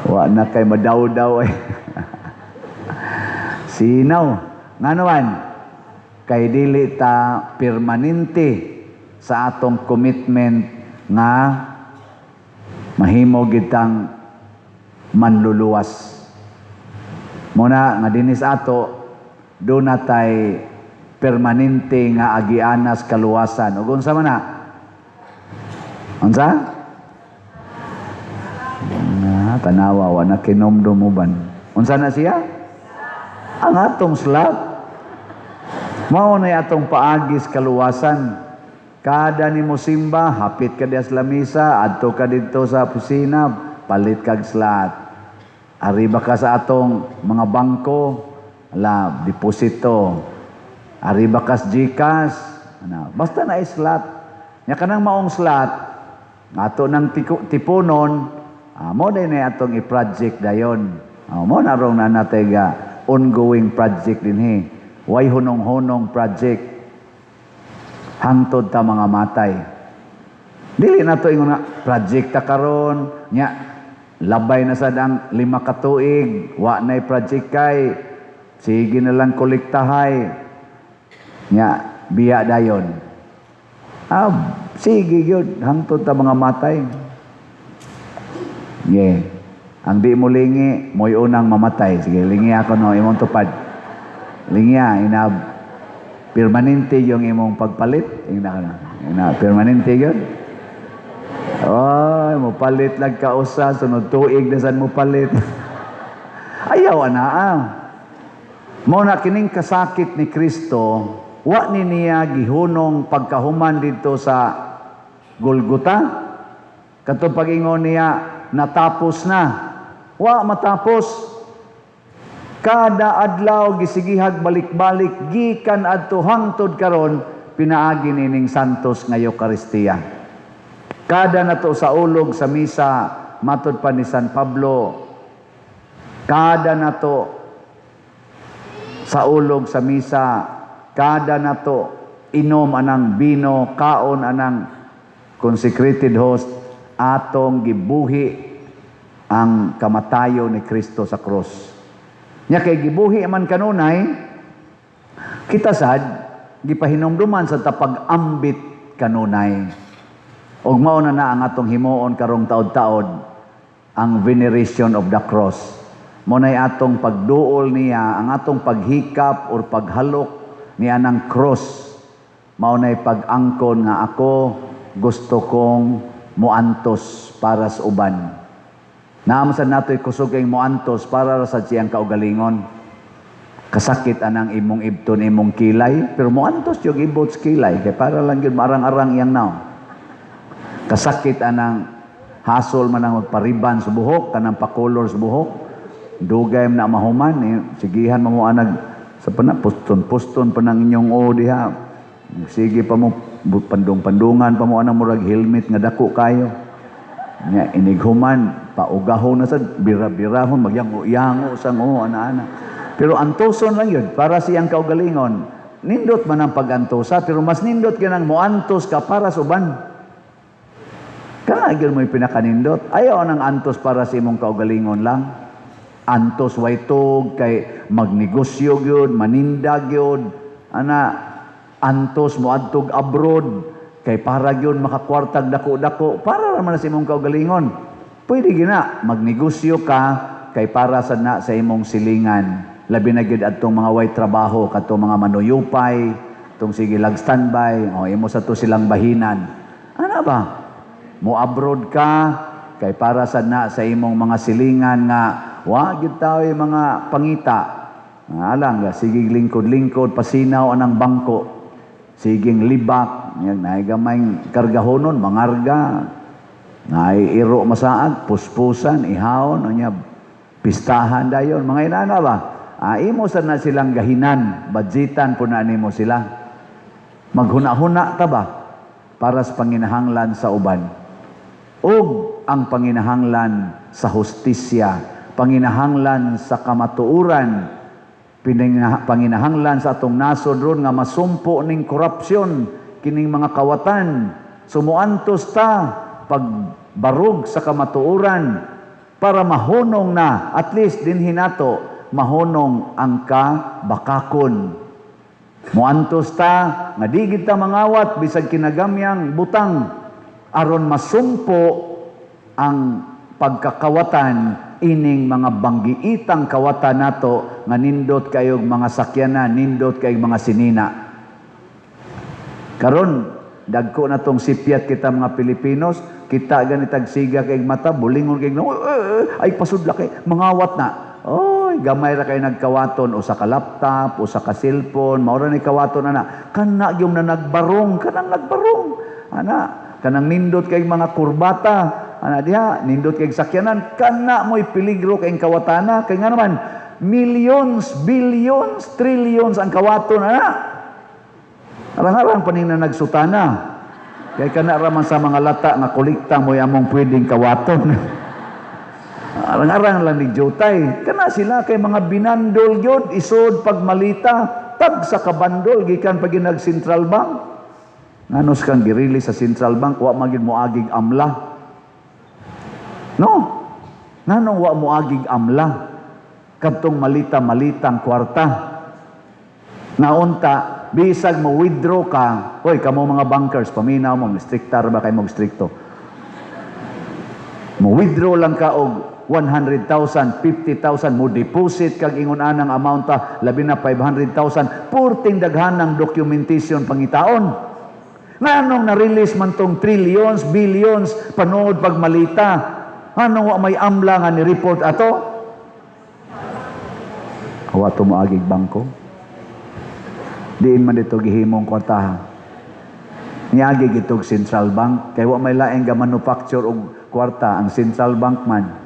Wa na kay madaw-daw eh. Sinaw. Nga naman, kay dili ta permanente sa atong commitment nga mahimo gitang manluluwas. Muna nga dinis ato do na tay permanente nga agianas kaluwasan. Ug unsa man na? Unsa? Tanawa wa na kinomdomuban. Unsa na siya? Ang atong slot. Mao na atong paagis kaluwasan. Kada ni mo simba, hapit ka diya sa lamisa, adto ka dito sa opisina, palit kag slot. Arriba ka sa atong mga bangko, deposito. Arriba ka sa GCash, basta na slot. Nya kanang maong slot, ato nang tipunon, mo din na atong i-project dayon. Mo na rong na natay ongoing project din Way hunong-hunong project. Hangtod ta mga matay. Dili na to ingon nga project ta karon nya labay na sad ang 5 ka tuig wa nay project kay sige na lang kolektahay nya biya dayon. Sige gyud hangtod ta mga matay. Ang di mo lingi mo'y unang mamatay. Sige lingi ako no imong tupad. Lingi permanente yung imong pagpalit. Permanente yun. Oy, mo palit lang kausa, sunod tuig na saan mo palit. Ayaw na Mo na kining kasakit ni Kristo, wa ni niya gihunong pagkahuman dito sa Golgota. Kato pag-ingon niya, natapos na. Wa matapos. Kada adlaw gisigihag balik-balik gikan adto hangtod karon pinaagi nining santos nga Eucharistia. Kada nato sa ulog sa misa matud pa ni San Pablo. Kada nato sa ulog sa misa, kada nato inom anang bino, kaon anang consecrated host, atong gibuhi ang kamatayo ni Kristo sa cross. Nya kay gibuhi man kanunay, kita sad gipahinumduman sa tapag-ambit kanunay. Ug mao na ang atong himuon karong taod-taod ang veneration of the cross. Mo nay atong pagduol niya, ang atong paghikap or paghalok niya ng cross. Mao nay pag-angkon nga ako gusto kong muantos para sa uban. Naamasan nato'y kusog kayong muantos para sa siyang kaugalingon. Kasakit anang imong ibton, imong kilay, pero muantos yung ibot sa kilay, kaya para lang yun marang-arang iyang naon. Kasakit anang hasol man ang magpariban sa buhok, kanang pakolor sa buhok, dugay na mahuman, sigihan mo anag sa puston pa ng inyong diha. Sige pa mo, pandung-pandungan pa mo anang murag helmet nga dako kayo. Nga, inighuman, paugahon na sa bira-birahon, magyango-yango sang ana-ana. Pero antoson lang yun, para siyang kaugalingon. Nindot man ang pag-antosa, pero mas nindot ka nang muantos ka para sa uban. Kaya mo yung pinakanindot. Ayaw nang antos para sa imong kaugalingon lang. Antos waytog, kay magnegosyo yun, manindag yun. Antos mo adtog abroad, kay para yun makakwartag dako-dako. Para naman sa imong kaugalingon. Pwede gina, magnegosyo ka, kay para sa imong silingan. Labi na gid atong mga way trabaho, katong mga manuyupay, itong sige lag standby, imo sa to silang bahinan. Ano ba? Mo abroad ka, kay para sa imong mga silingan nga, wa gid tayo mga pangita. Alang, sige lingkod-lingkod, pasinaw anang bangko, siging libak, naigamay kargahonon, mangarga, naiiro masaag, puspusan, ihawon, pistahan dayon, mga inana ba? Imo sa na silang gahinan, budgetan po na nimo sila. Maghuna-huna ta ba para sa panginahanglan sa uban? Og ang panginahanglan sa hustisya, panginahanglan sa kamatuuran, panginahanglan sa atong nasod ron nga masumpo ning korupsyon, kining mga kawatan, sumuantos ta pagbarog sa kamatuuran para mahunong na, at least din hinato, mahunong ang kabakakon. Muantos ta, nga di kita mangawat, bisag kinagamyang butang, aron masumpo ang pagkakawatan ining mga banggiitang kawatan nato nga nindot kayog mga sakyanan, nindot kayog mga sinina. Karon dagko na tong sipyat kita mga Pilipinos, kita ganitag siga kayog mata, bulingon kayog ay pasudla kay mangawat na. Oy, gamay ra kay nagkawaton o sa laptop o sa cellphone, mao ra ni kawaton ana. Kana gyud na nagbarong, kanang nagbarong. Kanang nindot kay mga kurbata, diha, nindot kay sakyanan, kana mo'y peligro kay kawatana, kay nga naman, millions, billions, trillions ang kawaton, Arang-arang paning na nagsutana. Kay kana raman sa mga lata nga kolekta mo'y among pwedeng kawaton. Arang-arang lang ni Jotay. Kana sila kay mga binandol yun, isod pagmalita, tag sa kabandol, gikan pag ginag Central Bank. Nanos kang girili sa Central Bank, wa magig moagig amla. No? Nanong wa moagig amla? Kadtong malita-malitang kwarta. Naunta, bisag mo withdraw ka, hoy, kamo mga bankers, paminaw mo, strictar ba kay mo stricto? Mo withdraw lang ka og 100,000, 50,000 mo deposit kag ingon anang amount ta, labi na 500,000, purting daghan ng documentation pangitaon. Nanong na-release man tong trillions, billions, panood pagmalita? Anong wa may amla nga ni-report ato? Awa to moagig bangko. Diin man dito gihimong kwartaha. Niagig itong Central Bank. Kaya wa may laeng ga manufacture og kwarta ang Central Bank man.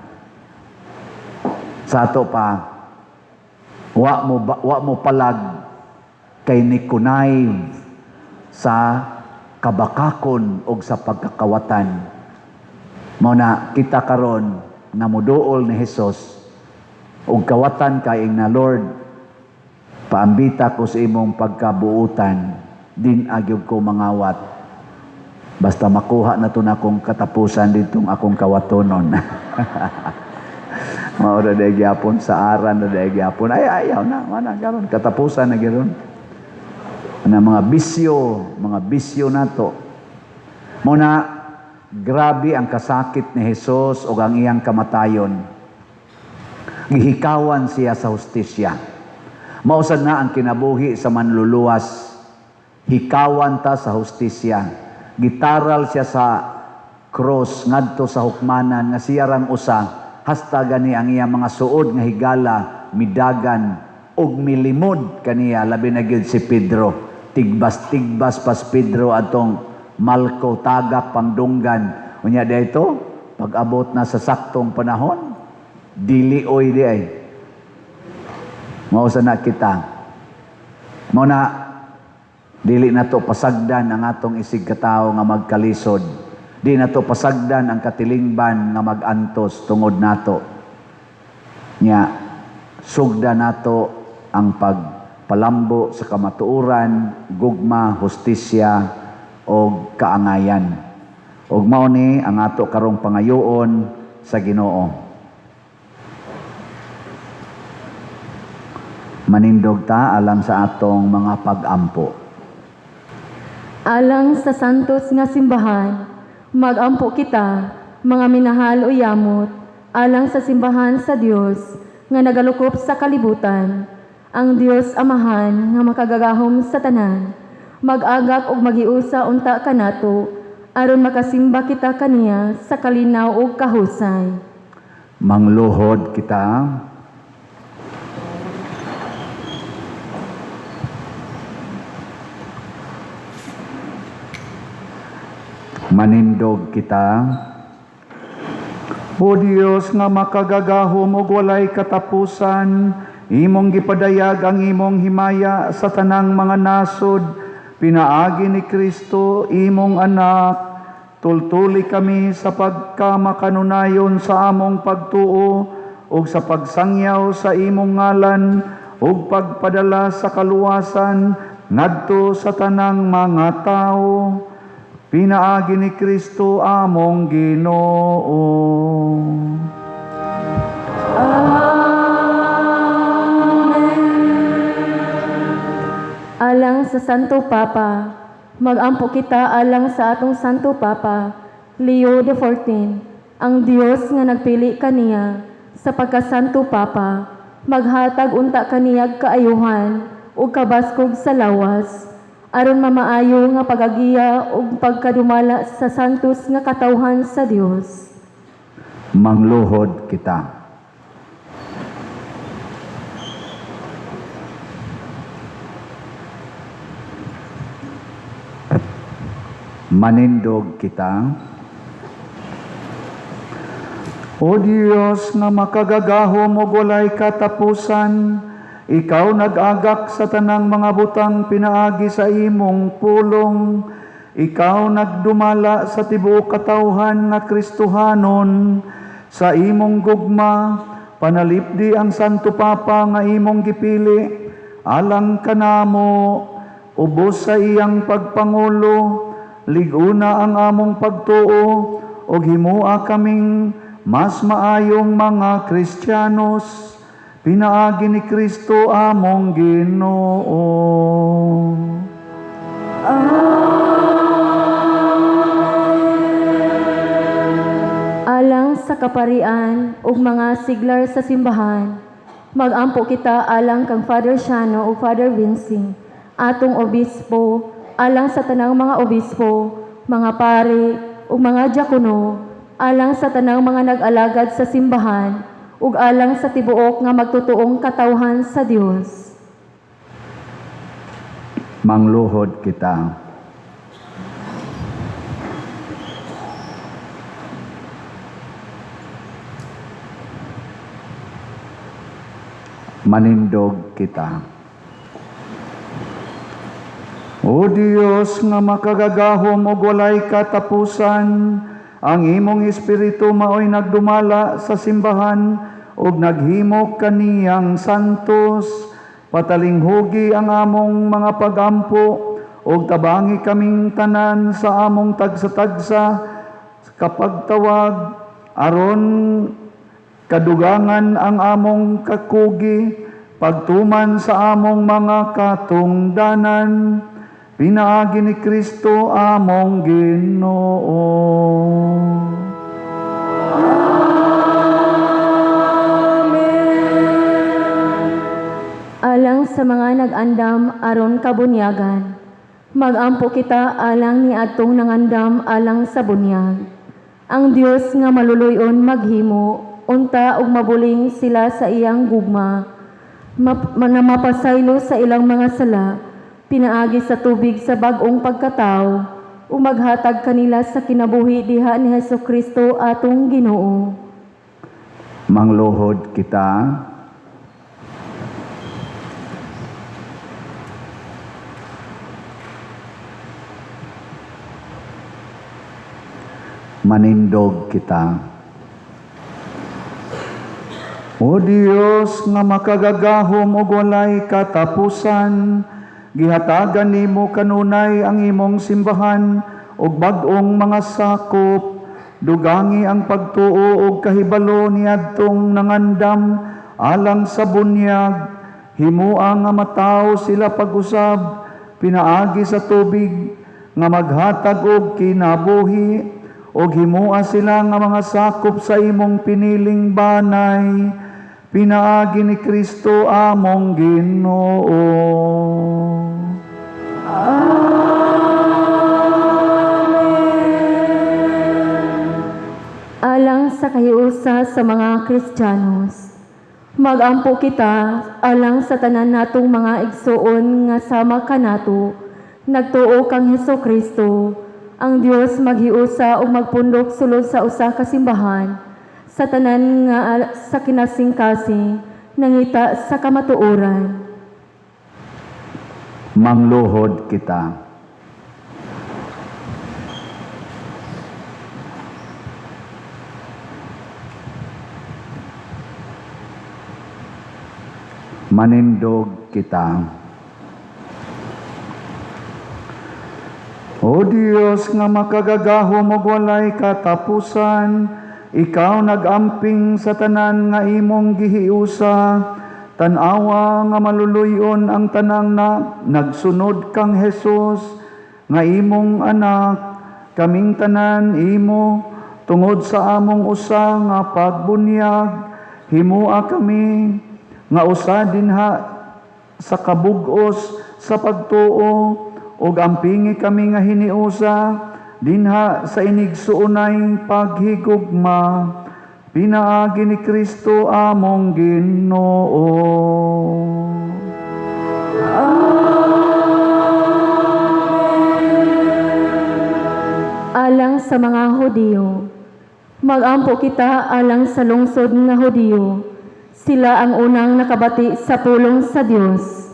Sa ato pa, wa mo palag kay ni kunay sa kabakakon og sa pagkakawatan. Mao na kita karon namuduol ni Hesus og kawatan kaing na Lord, paambita ko sa imong pagkabuutan, din agyog ko mangawat. Basta makuha na to na akong katapusan ditong akong kawatonon. Mao ra day gyapon sa aran na day gyapon. Ay ayaw na, mana karon katapusan na gyud. Mga bisyo nato. Muna, grabe ang kasakit ni Jesus o ang iyang kamatayon. Gihikawan siya sa hustisya. Mausad na ang kinabuhi sa manluluwas. Hikawan ta sa hustisya. Gitaral siya sa cross ngadto sa hukmanan nga siya rang usa hasta gani ang iya mga suod nga higala midagan og milimod kaniya labi na gyud si Pedro. Tigbas pas Pedro atong Malco tagak pangdunggan. Unya dayto pag-abot na sa saktong panahon dili oy di ay. Mao sa na kita. Mao na dili na to pasagdan ang atong isig katawo nga magkalisod. Di na to pasagdan ang katilingban nga magantos tungod nato. Nya sugda nato ang pagpalambo sa kamatuoran, gugma, hustisya o kaangayan. Ug mao ni ang ato karong pangayoon sa Ginoo. Manindog ta alang sa atong mga pag-ampo. Alang sa santos nga simbahan, magampo kita, mga minahal o yamot, alang sa simbahan sa Dios nga nagalukop sa kalibutan, ang Dios Amahan nga makagagahom sa tanan, mag-agak og magiusa unta kanato, aron makasimba kita kaniya sa kalinaw ug kahusay. Mangluhod kita. Manindog kita. O Dios nga makagagahom ug walay katapusan, imong gipadayag ang imong himaya sa tanang mga nasod, pinaagi ni Kristo imong anak, tultuli kami sa pagkamakanunayon sa among pagtuo ug sa pagsangyaw sa imong ngalan ug pagpadala sa kaluwasan ngadto sa tanang mga tao. Pinaagi ni Kristo among Ginoo. Alang sa Santo Papa, magampo kita alang sa atong Santo Papa, Leo XIV, ang Dios nga nagpili kaniya sa pagkasanto Papa, maghatag unta kaniyag kaayuhan ug kabaskog sa lawas, aron mamaayo nga pagagiya ug pagkadumala sa santos nga katawhan sa Dios. Mangluhod kita. Manindog kita. O Diyos nga makagagahom ug walay katapusan, ikaw nag-agak sa tanang mga butang pinaagi sa imong pulong. Ikaw nagdumala sa tibuok katawhan nga Kristohanon. Sa imong gugma, panalipdi ang Santo Papa nga imong gipili. Alang kanamo, ubos sa iyang pagpangulo, liguna ang among pagtuo, ug himua kaming mas maayong mga Kristiyanos. Pinaagi ni Kristo among Ginoo. Alang sa kaparian ug mga siglar sa simbahan, magampo kita alang kang Father Shano ug Father Vincing, atong obispo, alang sa tanang mga obispo, mga pari ug mga diakono, alang sa tanang mga nag-alagad sa simbahan, ug alang sa tibuok nga magtutuong katawhan sa Dios. Mangluhod kita. Manindog kita. O Dios nga makagagahom ug walay katapusan, ang imong espiritu maoy nagdumala sa simbahan ug naghimo kaniyang santos. Patalinghugi ang among mga pagampo ug tabangi kaming tanan sa among tagsa-tagsa kapag tawag aron kadugangan ang among kakugi pagtuman sa among mga katungdanan. Pinaagi ni Kristo among Ginoo. Alang sa mga nag-andam aron kabunyagan, magampo kita alang ni atong nangandam alang sa bunyag. Ang Dios nga maluluyon maghimo, unta ug mabuling sila sa iyang gugma, na mapasaylo sa ilang mga sala, pinaagi sa tubig sa bag-ong pagkatao, ug maghatag kanila sa kinabuhi diha ni Hesukristo atong Ginoo. Mangluhod kita. Manindog kita. O Dios nga makagagahom ug walay katapusan, gihatagan nimo kanunay ang imong simbahan ug bag-ong mga sakop, dugangi ang pagtuo ug kahibalo niadtong nangandam alang sa bunyag, himua nga mataw sila pag-usab, pinaagi sa tubig nga maghatag og kinabuhi, ug himua sila nga mga sakop sa imong piniling banay, pinaagi ni Kristo among Ginoo. Alang sa kahiusa sa mga Kristiyanos, magampo kita alang sa tanan natong mga igsuon nga sama kanato, nagtuo kang Hesukristo, ang Dios maghiusa ug magpundok sulod sa usa ka simbahan, sa tanan nga sa kinasingkasing nangita sa kamatuoran. Mangluhod kita. Manindog kita. O Dios nga makagagahom ug walay katapusan, ikaw nagamping sa tanan nga imong gihiusa, tan-awa nga maluluyon ang tanang nagsunod kang Hesus, nga imong anak, kaming tanan imo, tungod sa among usa nga pagbunyag, himua kami, nga usa dinha sa kabug-os sa pagtuo, ug ampingi kami nga hiniusa dinha sa inigsuunay paghigugma, pinaagi ni Kristo among Ginoo. Alang sa mga Hudiyo, magampo kita alang sa lungsod nga Hudiyo, sila ang unang nakabati sa pulong sa Dios.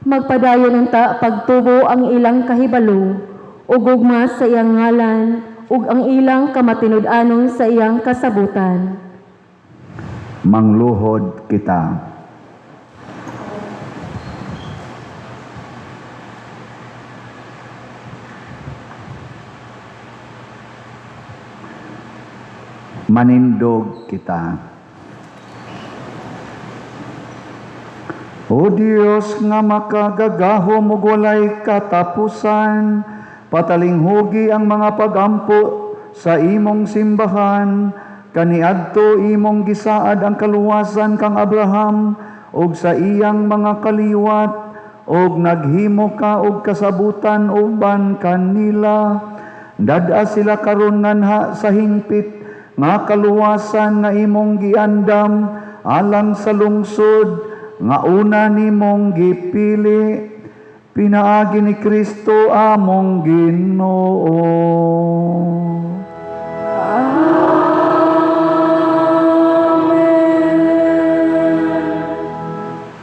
Magpadayon unta pagtubo ang ilang kahibalo, ug gugma sa iyang ngalan, ug ang ilang kamatinud-anon sa iyang kasabutan. Mangluhod kita. Manindog kita. O Dios nga makagagahom ug walay katapusan, patalinghugi ang mga pagampo sa imong simbahan, kaniadto imong gisaad ang kaluwasan kang Abraham ug sa iyang mga kaliwat, ug naghimo ka og kasabutan uban kanila. Dad-a sila karon nganha sa hingpit nga kaluwasan nga imong giandam alang sa lungsod nga una nimong gipili, pinaagi ni Kristo among Ginoo.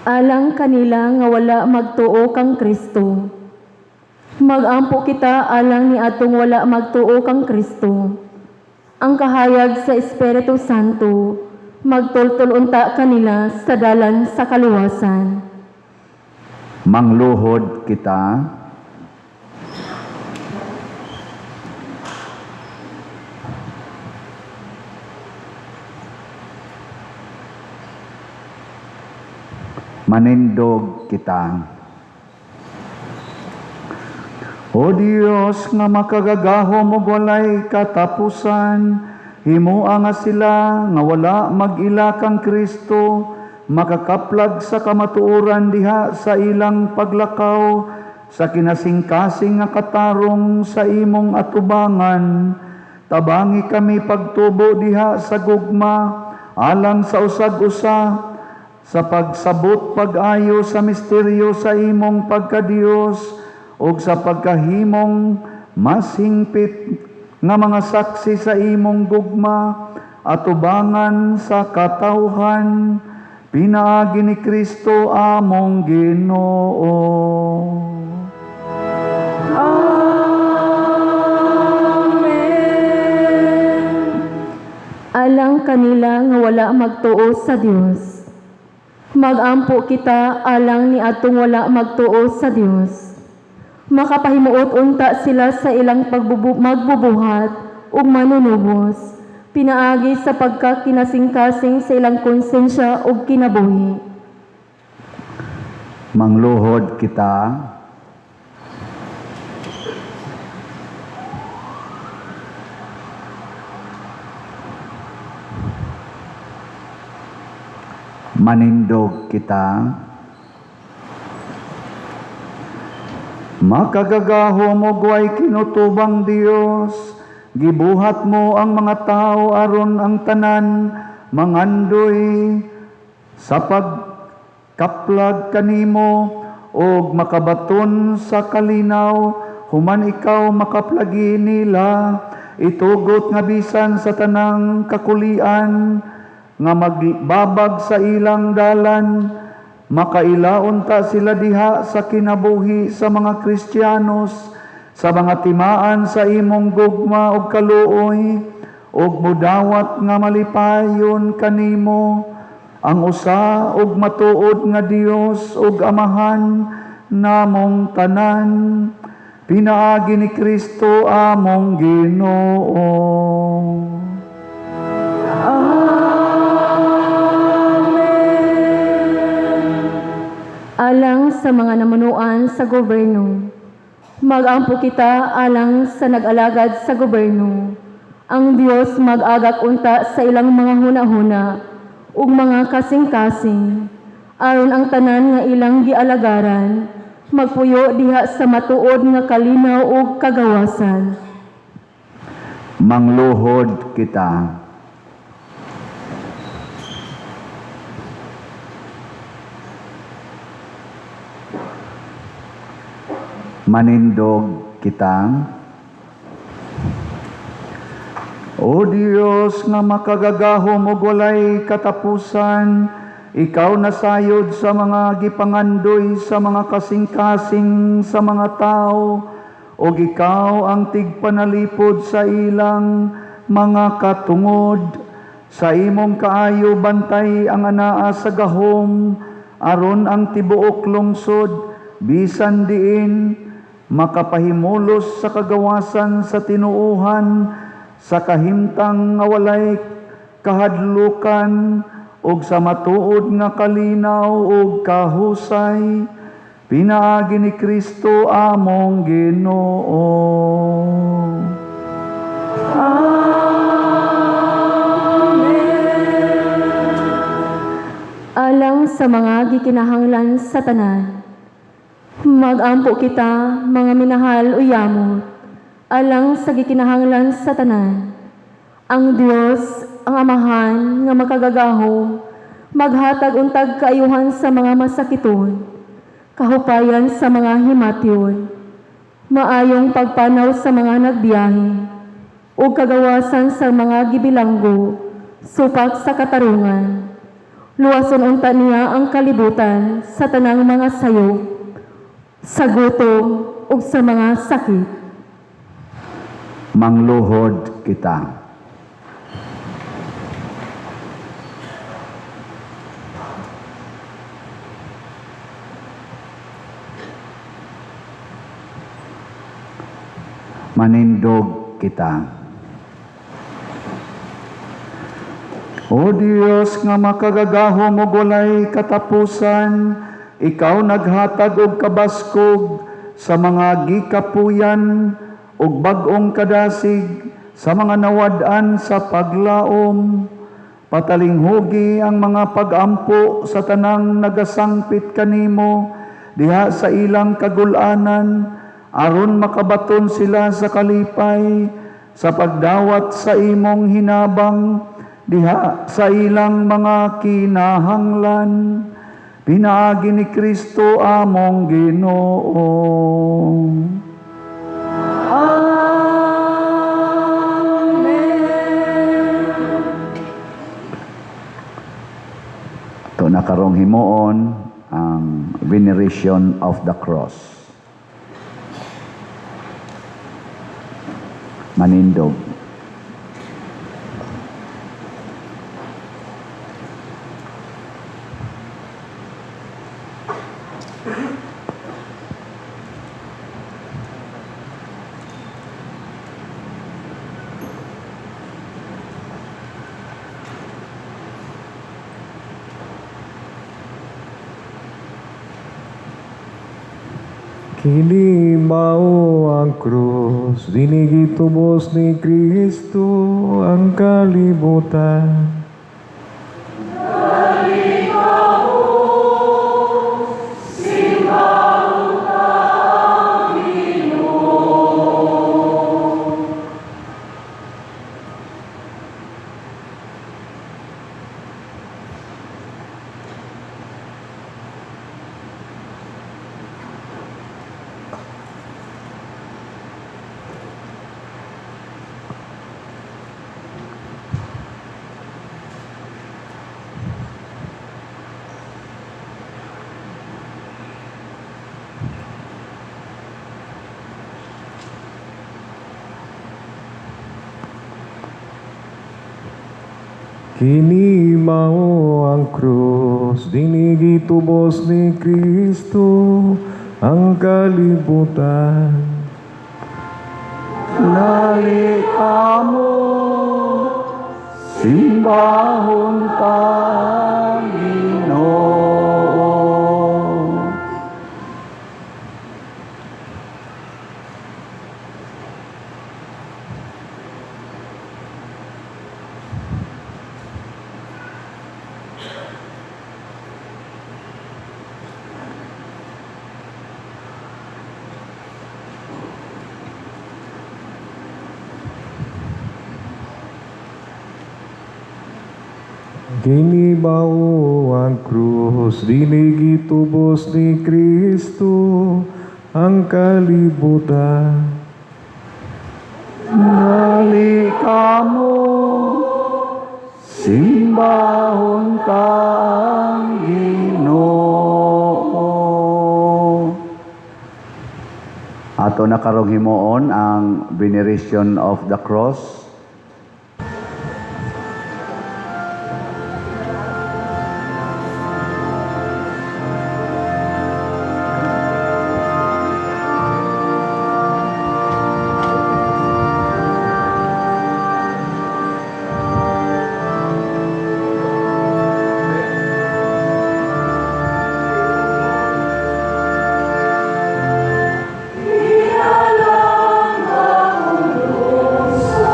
Alang kanila nga wala magtuo kang Kristo, magampo kita alang ni atong wala magtuo kang Kristo. Ang kahayag sa Espiritu Santo, magtultul unta kanila sa dalan sa kaluwasan. Mangluhod kita. Manindog kita. O Dios nga makagagahom ug walay katapusan, himua nga sila nga wala mag-ila kang Kristo, makakaplag sa kamatuoran diha sa ilang paglakaw, sa kinasingkasing nga katarong sa imong atubangan, tabangi kami pagtubo diha sa gugma, alang sa usag-usa, sa pagsabot pag-ayo sa misteryo sa imong pagkadiyos, o sa pagkahimong mas hingpit nga mga saksi sa imong gugma, atubangan sa katawhan, pinaagi ni Kristo among Ginoo. Alang kanila nga wala magtuo sa Dios. Magampo kita alang ni atong wala magtuo sa Dios. Makapahimuot unta sila sa ilang magbubuhat ug manunubos, pinaagi sa pagkakinasing-kasing sa ilang konsensya ug kinabuhi. Mangluhod kita, manindog kita, makagagahom ug way kinutubang Dios, gibuhat mo ang mga tao aron ang tanan mangandoy sa pagkaplag kanimo ug makabaton sa kalinaw, human ikaw makaplagi nila, itugot nga bisan sa tanang kakulian nga magbabag sa ilang dalan, makailaon ta sila diha sa kinabuhi sa mga Kristiyanos, sa mga timaan sa imong gugma ug kaluoy, ug mudawat nga malipayon kanimo, ang usa ug matuod nga Dios ug Amahan namong tanan, pinaagi ni Kristo among Ginoo. Alang sa mga namunuan sa gobyerno, magampo kita alang sa nag-alagad sa gobyerno. Ang Dios mag-agak unta sa ilang mga hunahuna ug mga kasing-kasing, aron ang tanan nga ilang gialagaran, magpuyo diha sa matuod nga kalinaw ug kagawasan. Mangluhod kita. Manindog kita. O Dios nga makagagahom ug walay katapusan, ikaw nasayod sa mga gipangandoy sa mga kasing-kasing sa mga tao, ug ikaw ang tigpanalipod sa ilang mga katungod. Sa imong kaayo bantay ang anaa sa gahom, aron ang tibuok lungsod bisan diin makapahimulos sa kagawasan sa tinuuhan, sa kahimtang nga walay kahadlukan, ug sa matuod nga kalinaw ug kahusay, pinaagi ni Kristo among Ginoo. Alang sa mga gikinahanglan sa tanan, magampo kita, mga minahal o yamot, alang sa gikinahanglan sa tanan. Ang Dios, ang Amahan, nga makagagahom, maghatag untag kaayuhan sa mga masakiton, kahupayan sa mga himatyon, maayong pagpanaw sa mga nagbiyahe, o kagawasan sa mga gibilanggo, supak sa katarungan. Luwason unta niya ang kalibutan sa tanang mga sayop, sa gutom ug sa mga sakit. Mangluhod kita. Manindog kita. O Dios nga makagagahom ug walay katapusan, ikaw naghatag og kabaskog sa mga gikapuyan ug bag-ong kadasig sa mga nawad-an sa paglaom. Patalinghugi ang mga pag-ampo sa tanang nagasangpit kanimo diha sa ilang kagul-anan, aron makabaton sila sa kalipay sa pagdawat sa imong hinabang diha sa ilang mga kinahanglan. Pinaagi ni Kristo among Ginoo. Ito na karong himuon ang veneration of the cross. Manindog. Kini mao ang krus, dinigitubos ni Kristo ang kalibutan. Kini mao ang krus, dinigitubos ni Kristo ang kalibutan. Nalikamo, simbahon ka, Ginoo. Kini mao ang krus, dinigitubos ni Kristo ang kalibutan. Nalikamo, simbahon ka, Ginoo. Ato na karong himuon ang veneration of the cross. Ilalang ang mundo sa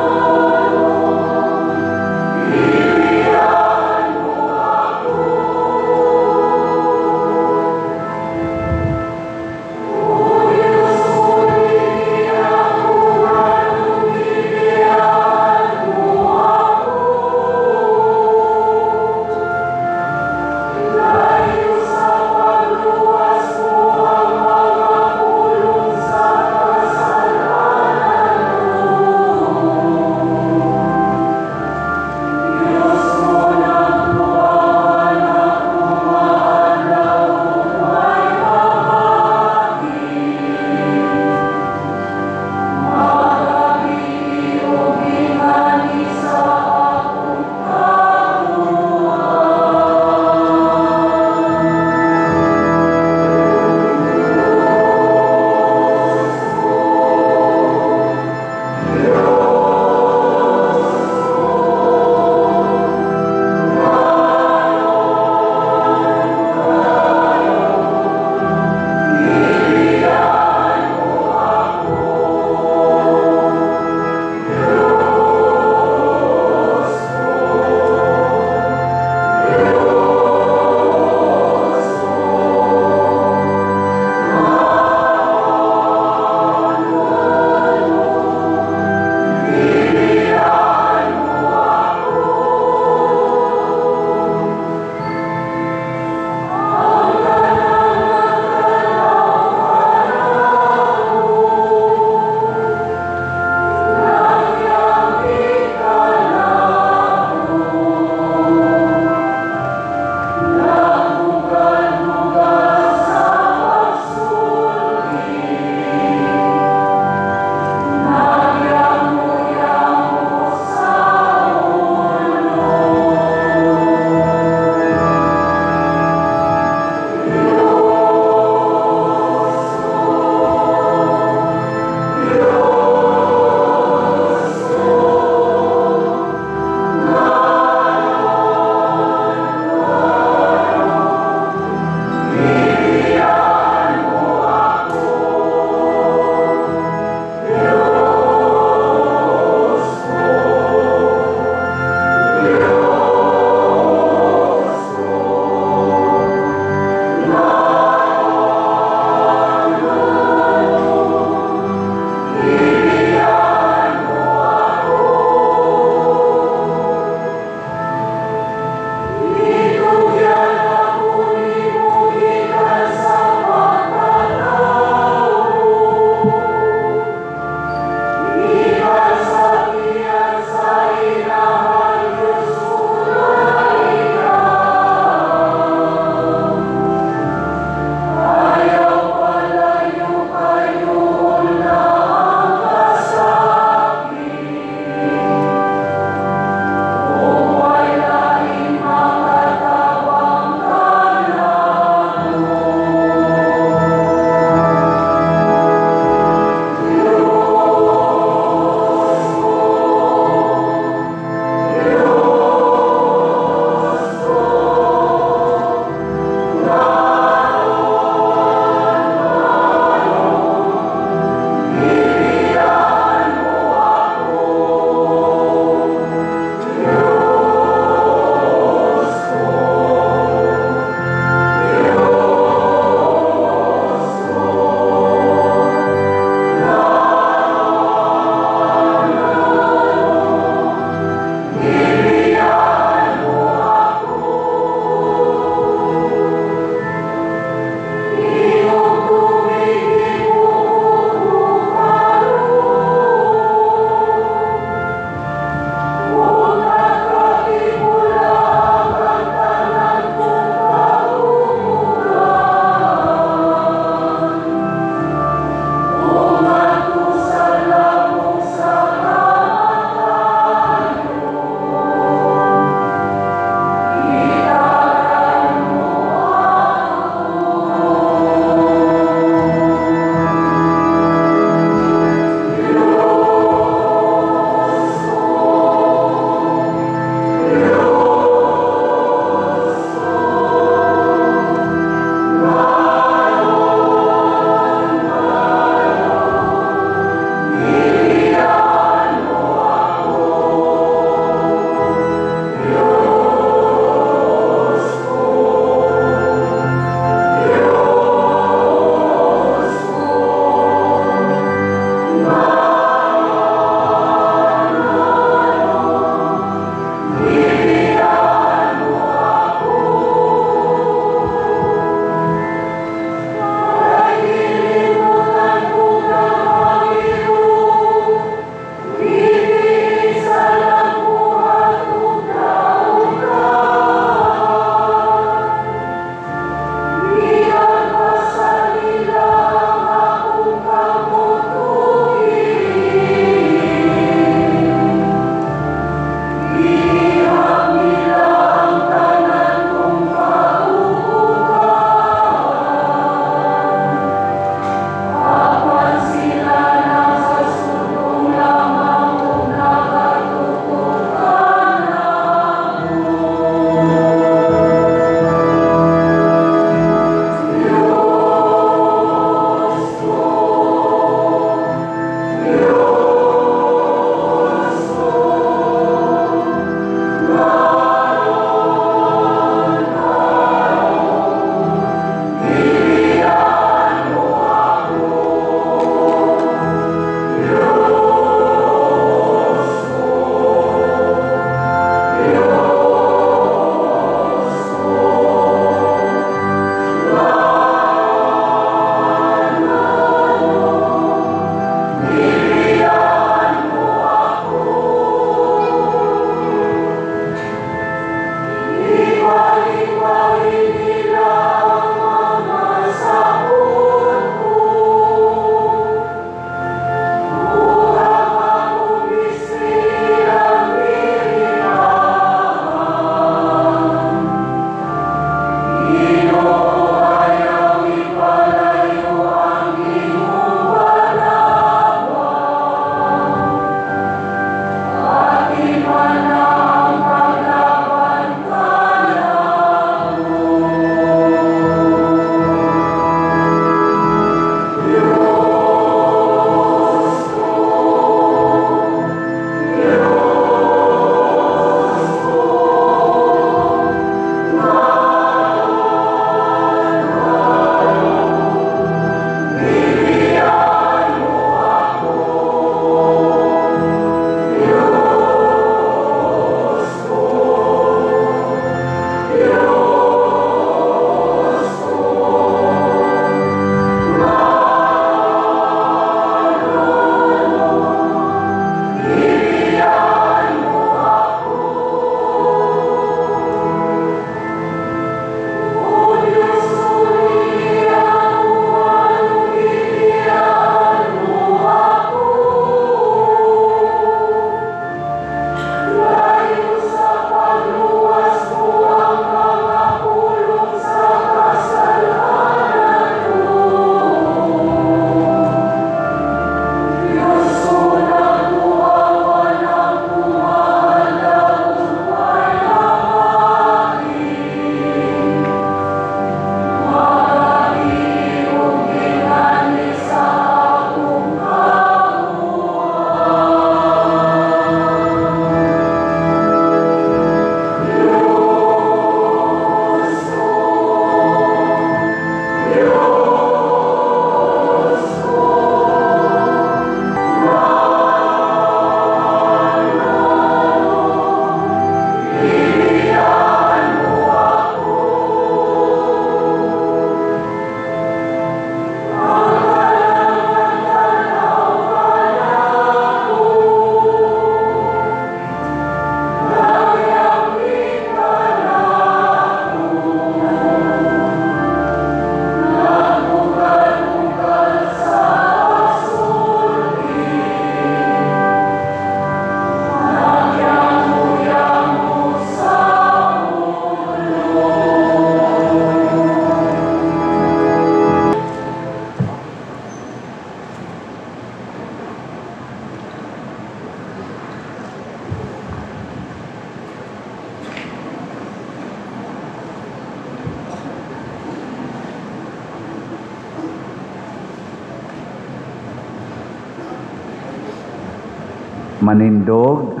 manindog.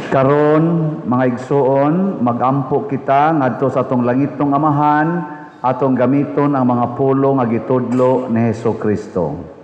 Karon mga igsoon, magampo kita ngadto sa atong langitong Amahan, atong gamiton ang mga pulong nga gitudlo ni Hesukristo.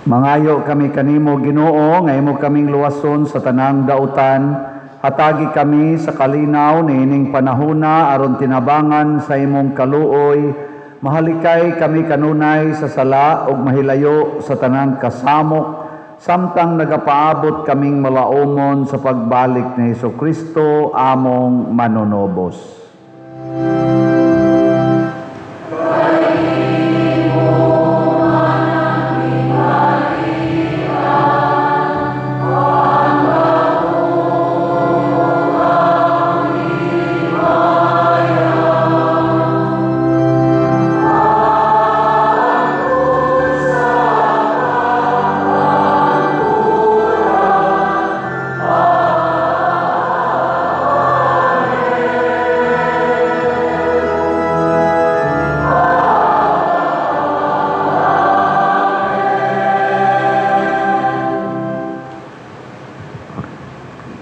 Mangayo kami kanimo Ginoo nga imo kaming luwason sa tanang dautan, hatagi kami sa kalinaw niining panahona aron tinabangan sa imong kaluoy, mahalikay kami kanunay sa sala ug mahilayo sa tanang kasamok, samtang nagapaabot kaming malaumon sa pagbalik ni Hesukristo among manunobos.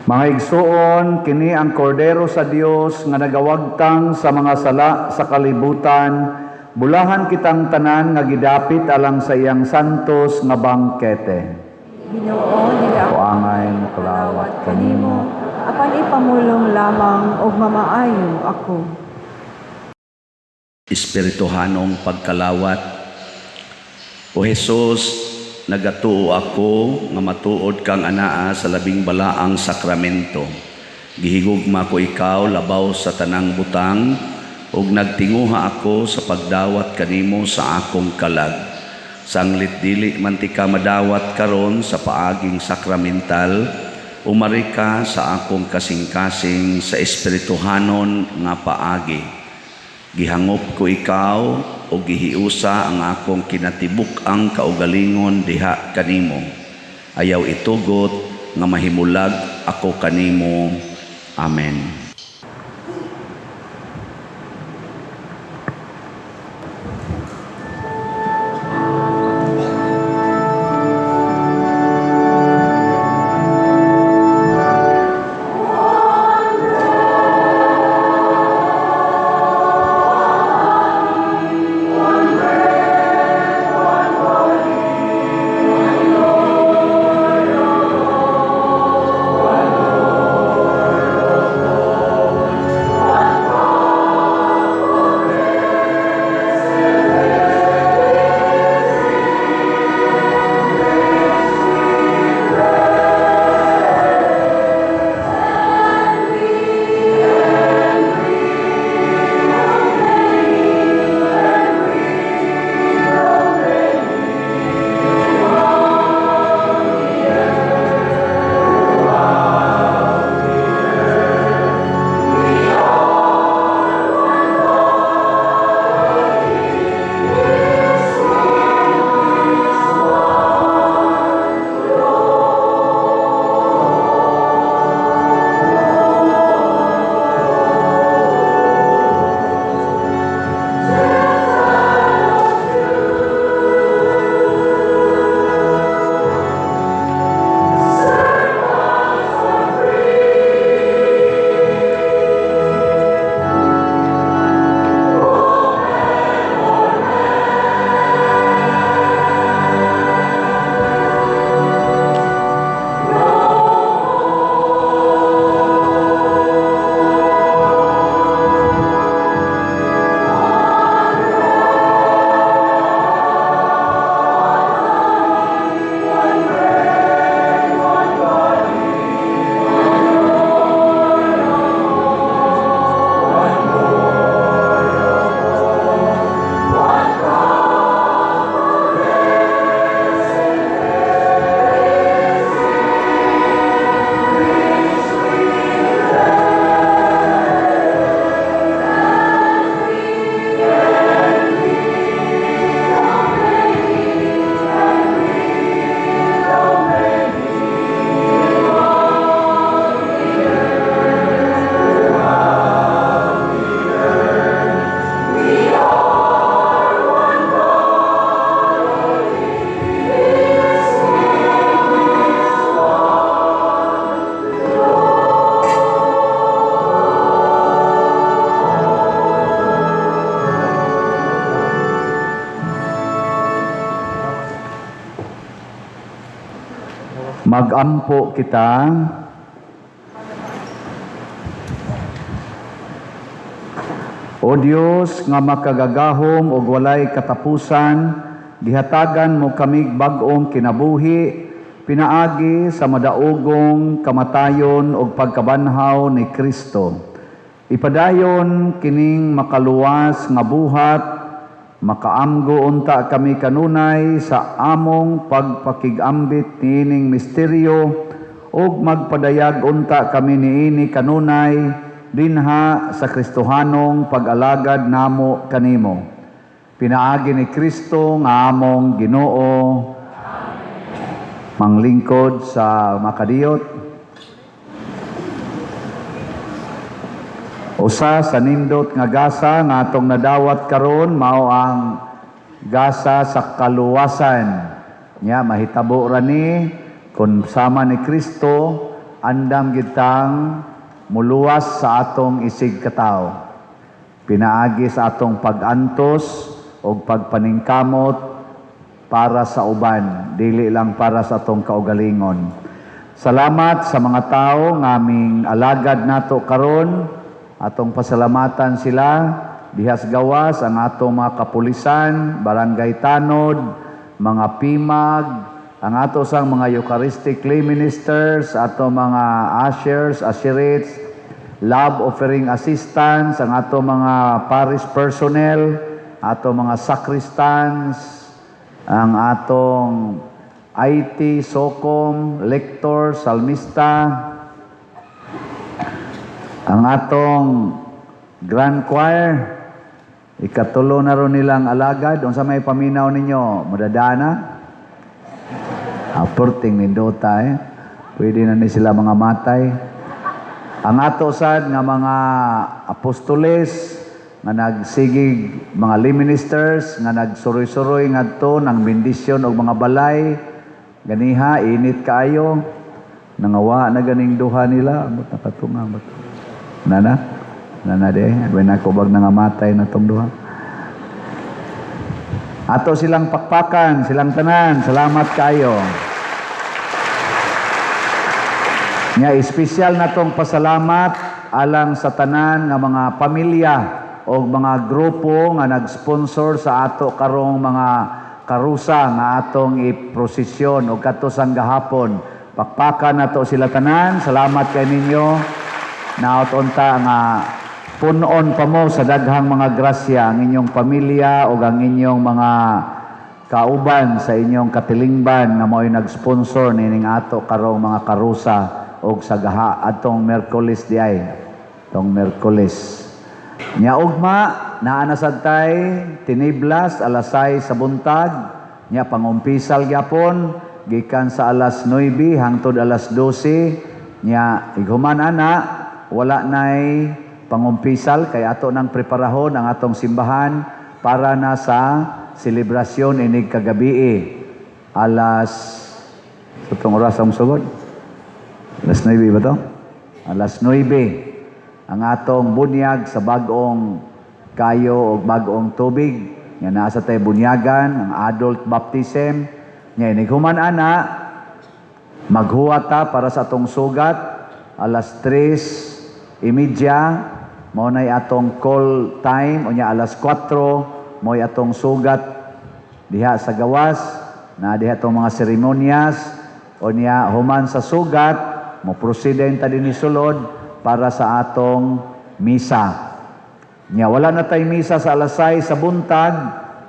Mga igsoon, kini ang kordero sa Dios nga nagawagtang sa mga sala sa kalibutan, bulahan kitang tanan nga gidapit alang sa iyang santos nga bangkete. Ginoo, dili ako Kuangay mo kalawat kanimo, apan ipamulong lamang og mamaayo ako. Espirituhanong pagkalawat. O Jesus, nagatuo ako nga matuod kang anaa sa labing balaang sakramento. Gihigugma ko ikaw labaw sa tanang butang ug nagtinguha ako sa pagdawat kanimo sa akong kalag. Sanglit dili man ti ka madawat karon sa paaging sakramental, umari ka sa akong kasing-kasing sa espirituhanon nga paagi. Gihangop ko ikaw o gihiusa ang akong kinatibuk ang kaugalingon diha kanimo. Ayaw itugot nga mahimulag ako kanimo. Amen. Magampo kita. O Dios nga makagagahom ug walay katapusan, gihatagan mo kami bag-ong kinabuhi, pinaagi sa madaugong kamatayon ug pagkabanhaw ni Kristo. Ipadayon kining makaluwas nga buhat, makaamgo unta kami kanunay sa among pagpakigambit niining misteryo ug magpadayag unta kami niini kanunay dinha sa Kristohanong pag-alagad namo kanimo. Pinaagi ni Kristo nga among Ginoo. Manglingkod sa makadiyot. Usa sa nindot nga gasa nga atong nadawat karon mao ang gasa sa kaluwasan. Nya mahitabo ra ni kun sama ni Kristo andam gitang muluwas sa atong isig katawo. Pinaagi sa atong pag-antos o pagpaningkamot para sa uban, dili lang para sa atong kaugalingon. Salamat sa mga tao nga aming alagad nato karon, atong pasalamatan sila, dihas gawas ang atong mga kapulisan, barangay tanod, mga pimag, ang ato sang mga Eucharistic lay ministers, ato mga ushers, usherates, love offering assistants, ang ato mga parish personnel, ato mga sacristans, ang atong IT, SOCOM, lector, salmista, ang atong grand choir, ikatulo na ron nilang alagad, unsa may paminaw ninyo, madadana? Aporting nindota pwede na ni sila mga matay. Ang ato sad nga mga apostoles nga nagsigig, mga lay ministers nga nagsuroy-suroy ngadto ng bendisyon og mga balay, ganiha init kaayo, nangawa na ganing duha nila, amot nakatunga amot. Nana de, when ako bag nangamatay na tong duha. Ato silang pakpakan, silang tanan, salamat kayo. Nya espesyal na tong pasalamat alang sa tanan nga mga pamilya o mga grupo nga nag-sponsor sa ato karong mga karusa nga atong iprosesyon o katusang gahapon. Pakpakan nato sila tanan, salamat kay ninyo. Naot-unta nga punon pa mo sa daghang mga grasya ang inyong pamilya o ang inyong mga kauban sa inyong katilingban nga mao'y nag-sponsor nining ato karong mga karusa og sa gaha atong Miyerkules di ay tong Miyerkules nya ugma naa na sad tay tiniblas alas 6 sa buntag nya pangumpisal gyapon gikan sa alas 9 hangtod alas 12 nya ighuman ana wala nay pangumpisal kay ato nang preparahon ang atong simbahan para na sa selebrasyon inig kagabi alas itong oras ang sugod alas 9 ba to? Alas 9 ang atong bunyag sa bagong kayo o bagong tubig nga nasa tayo bunyagan ang adult baptism nya inighuman ana maghuwata para sa atong sugat alas 3:30 mao nay atong call time unya alas 4 mo'y atong sugat diha sa gawas na diha atong mga seremonyas unya human sa sugat mo proceed ta dinhi sulod para sa atong misa. Nya wala na tay misa sa alas 6 sa buntag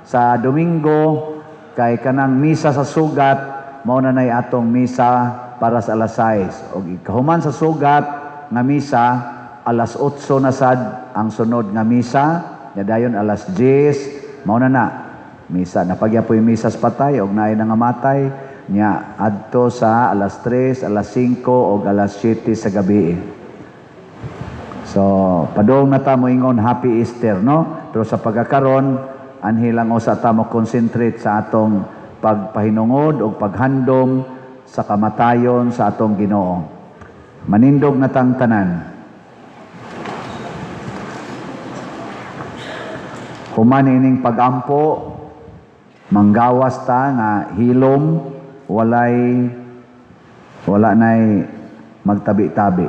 sa Domingo kay kanang misa sa sugat mao na nay atong misa para sa alas 6. Og ikahuman sa sugat nga misa alas 8 na sad ang sunod nga misa, nya dayon alas 10 mao na misa napagyapoy misa sa patay og naay nangamatay nya adto sa alas 3, alas 5 o alas 7 sa gabi. So, padong na ta mo ingon Happy Easter, no? Pero sa pagkakaron, anhilang usa ta mo concentrate sa atong pagpahinungod o paghandom sa kamatayon sa atong Ginoo. Manindog na tang tanan. Human ining pagampo, manggawas ta nga hilom walay Wala na'y magtabi-tabi.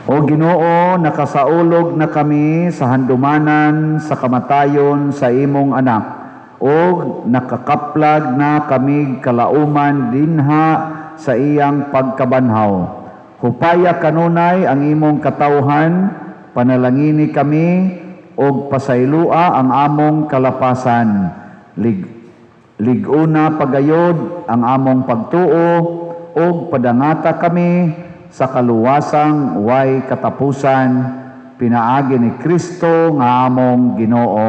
O Ginoo, nakasaulog na kami sa handumanan sa kamatayon sa imong anak, o nakakaplag na kami kalauman dinha sa iyang pagkabanhaw. Hupaya kanunay ang imong katawhan, panalangini kami, o pasaylua ang among kalapasan. Liguna pagayod ang among pagtuo, o padangata kami sa kaluwasang way katapusan, pinaagi ni Kristo nga among Ginoo.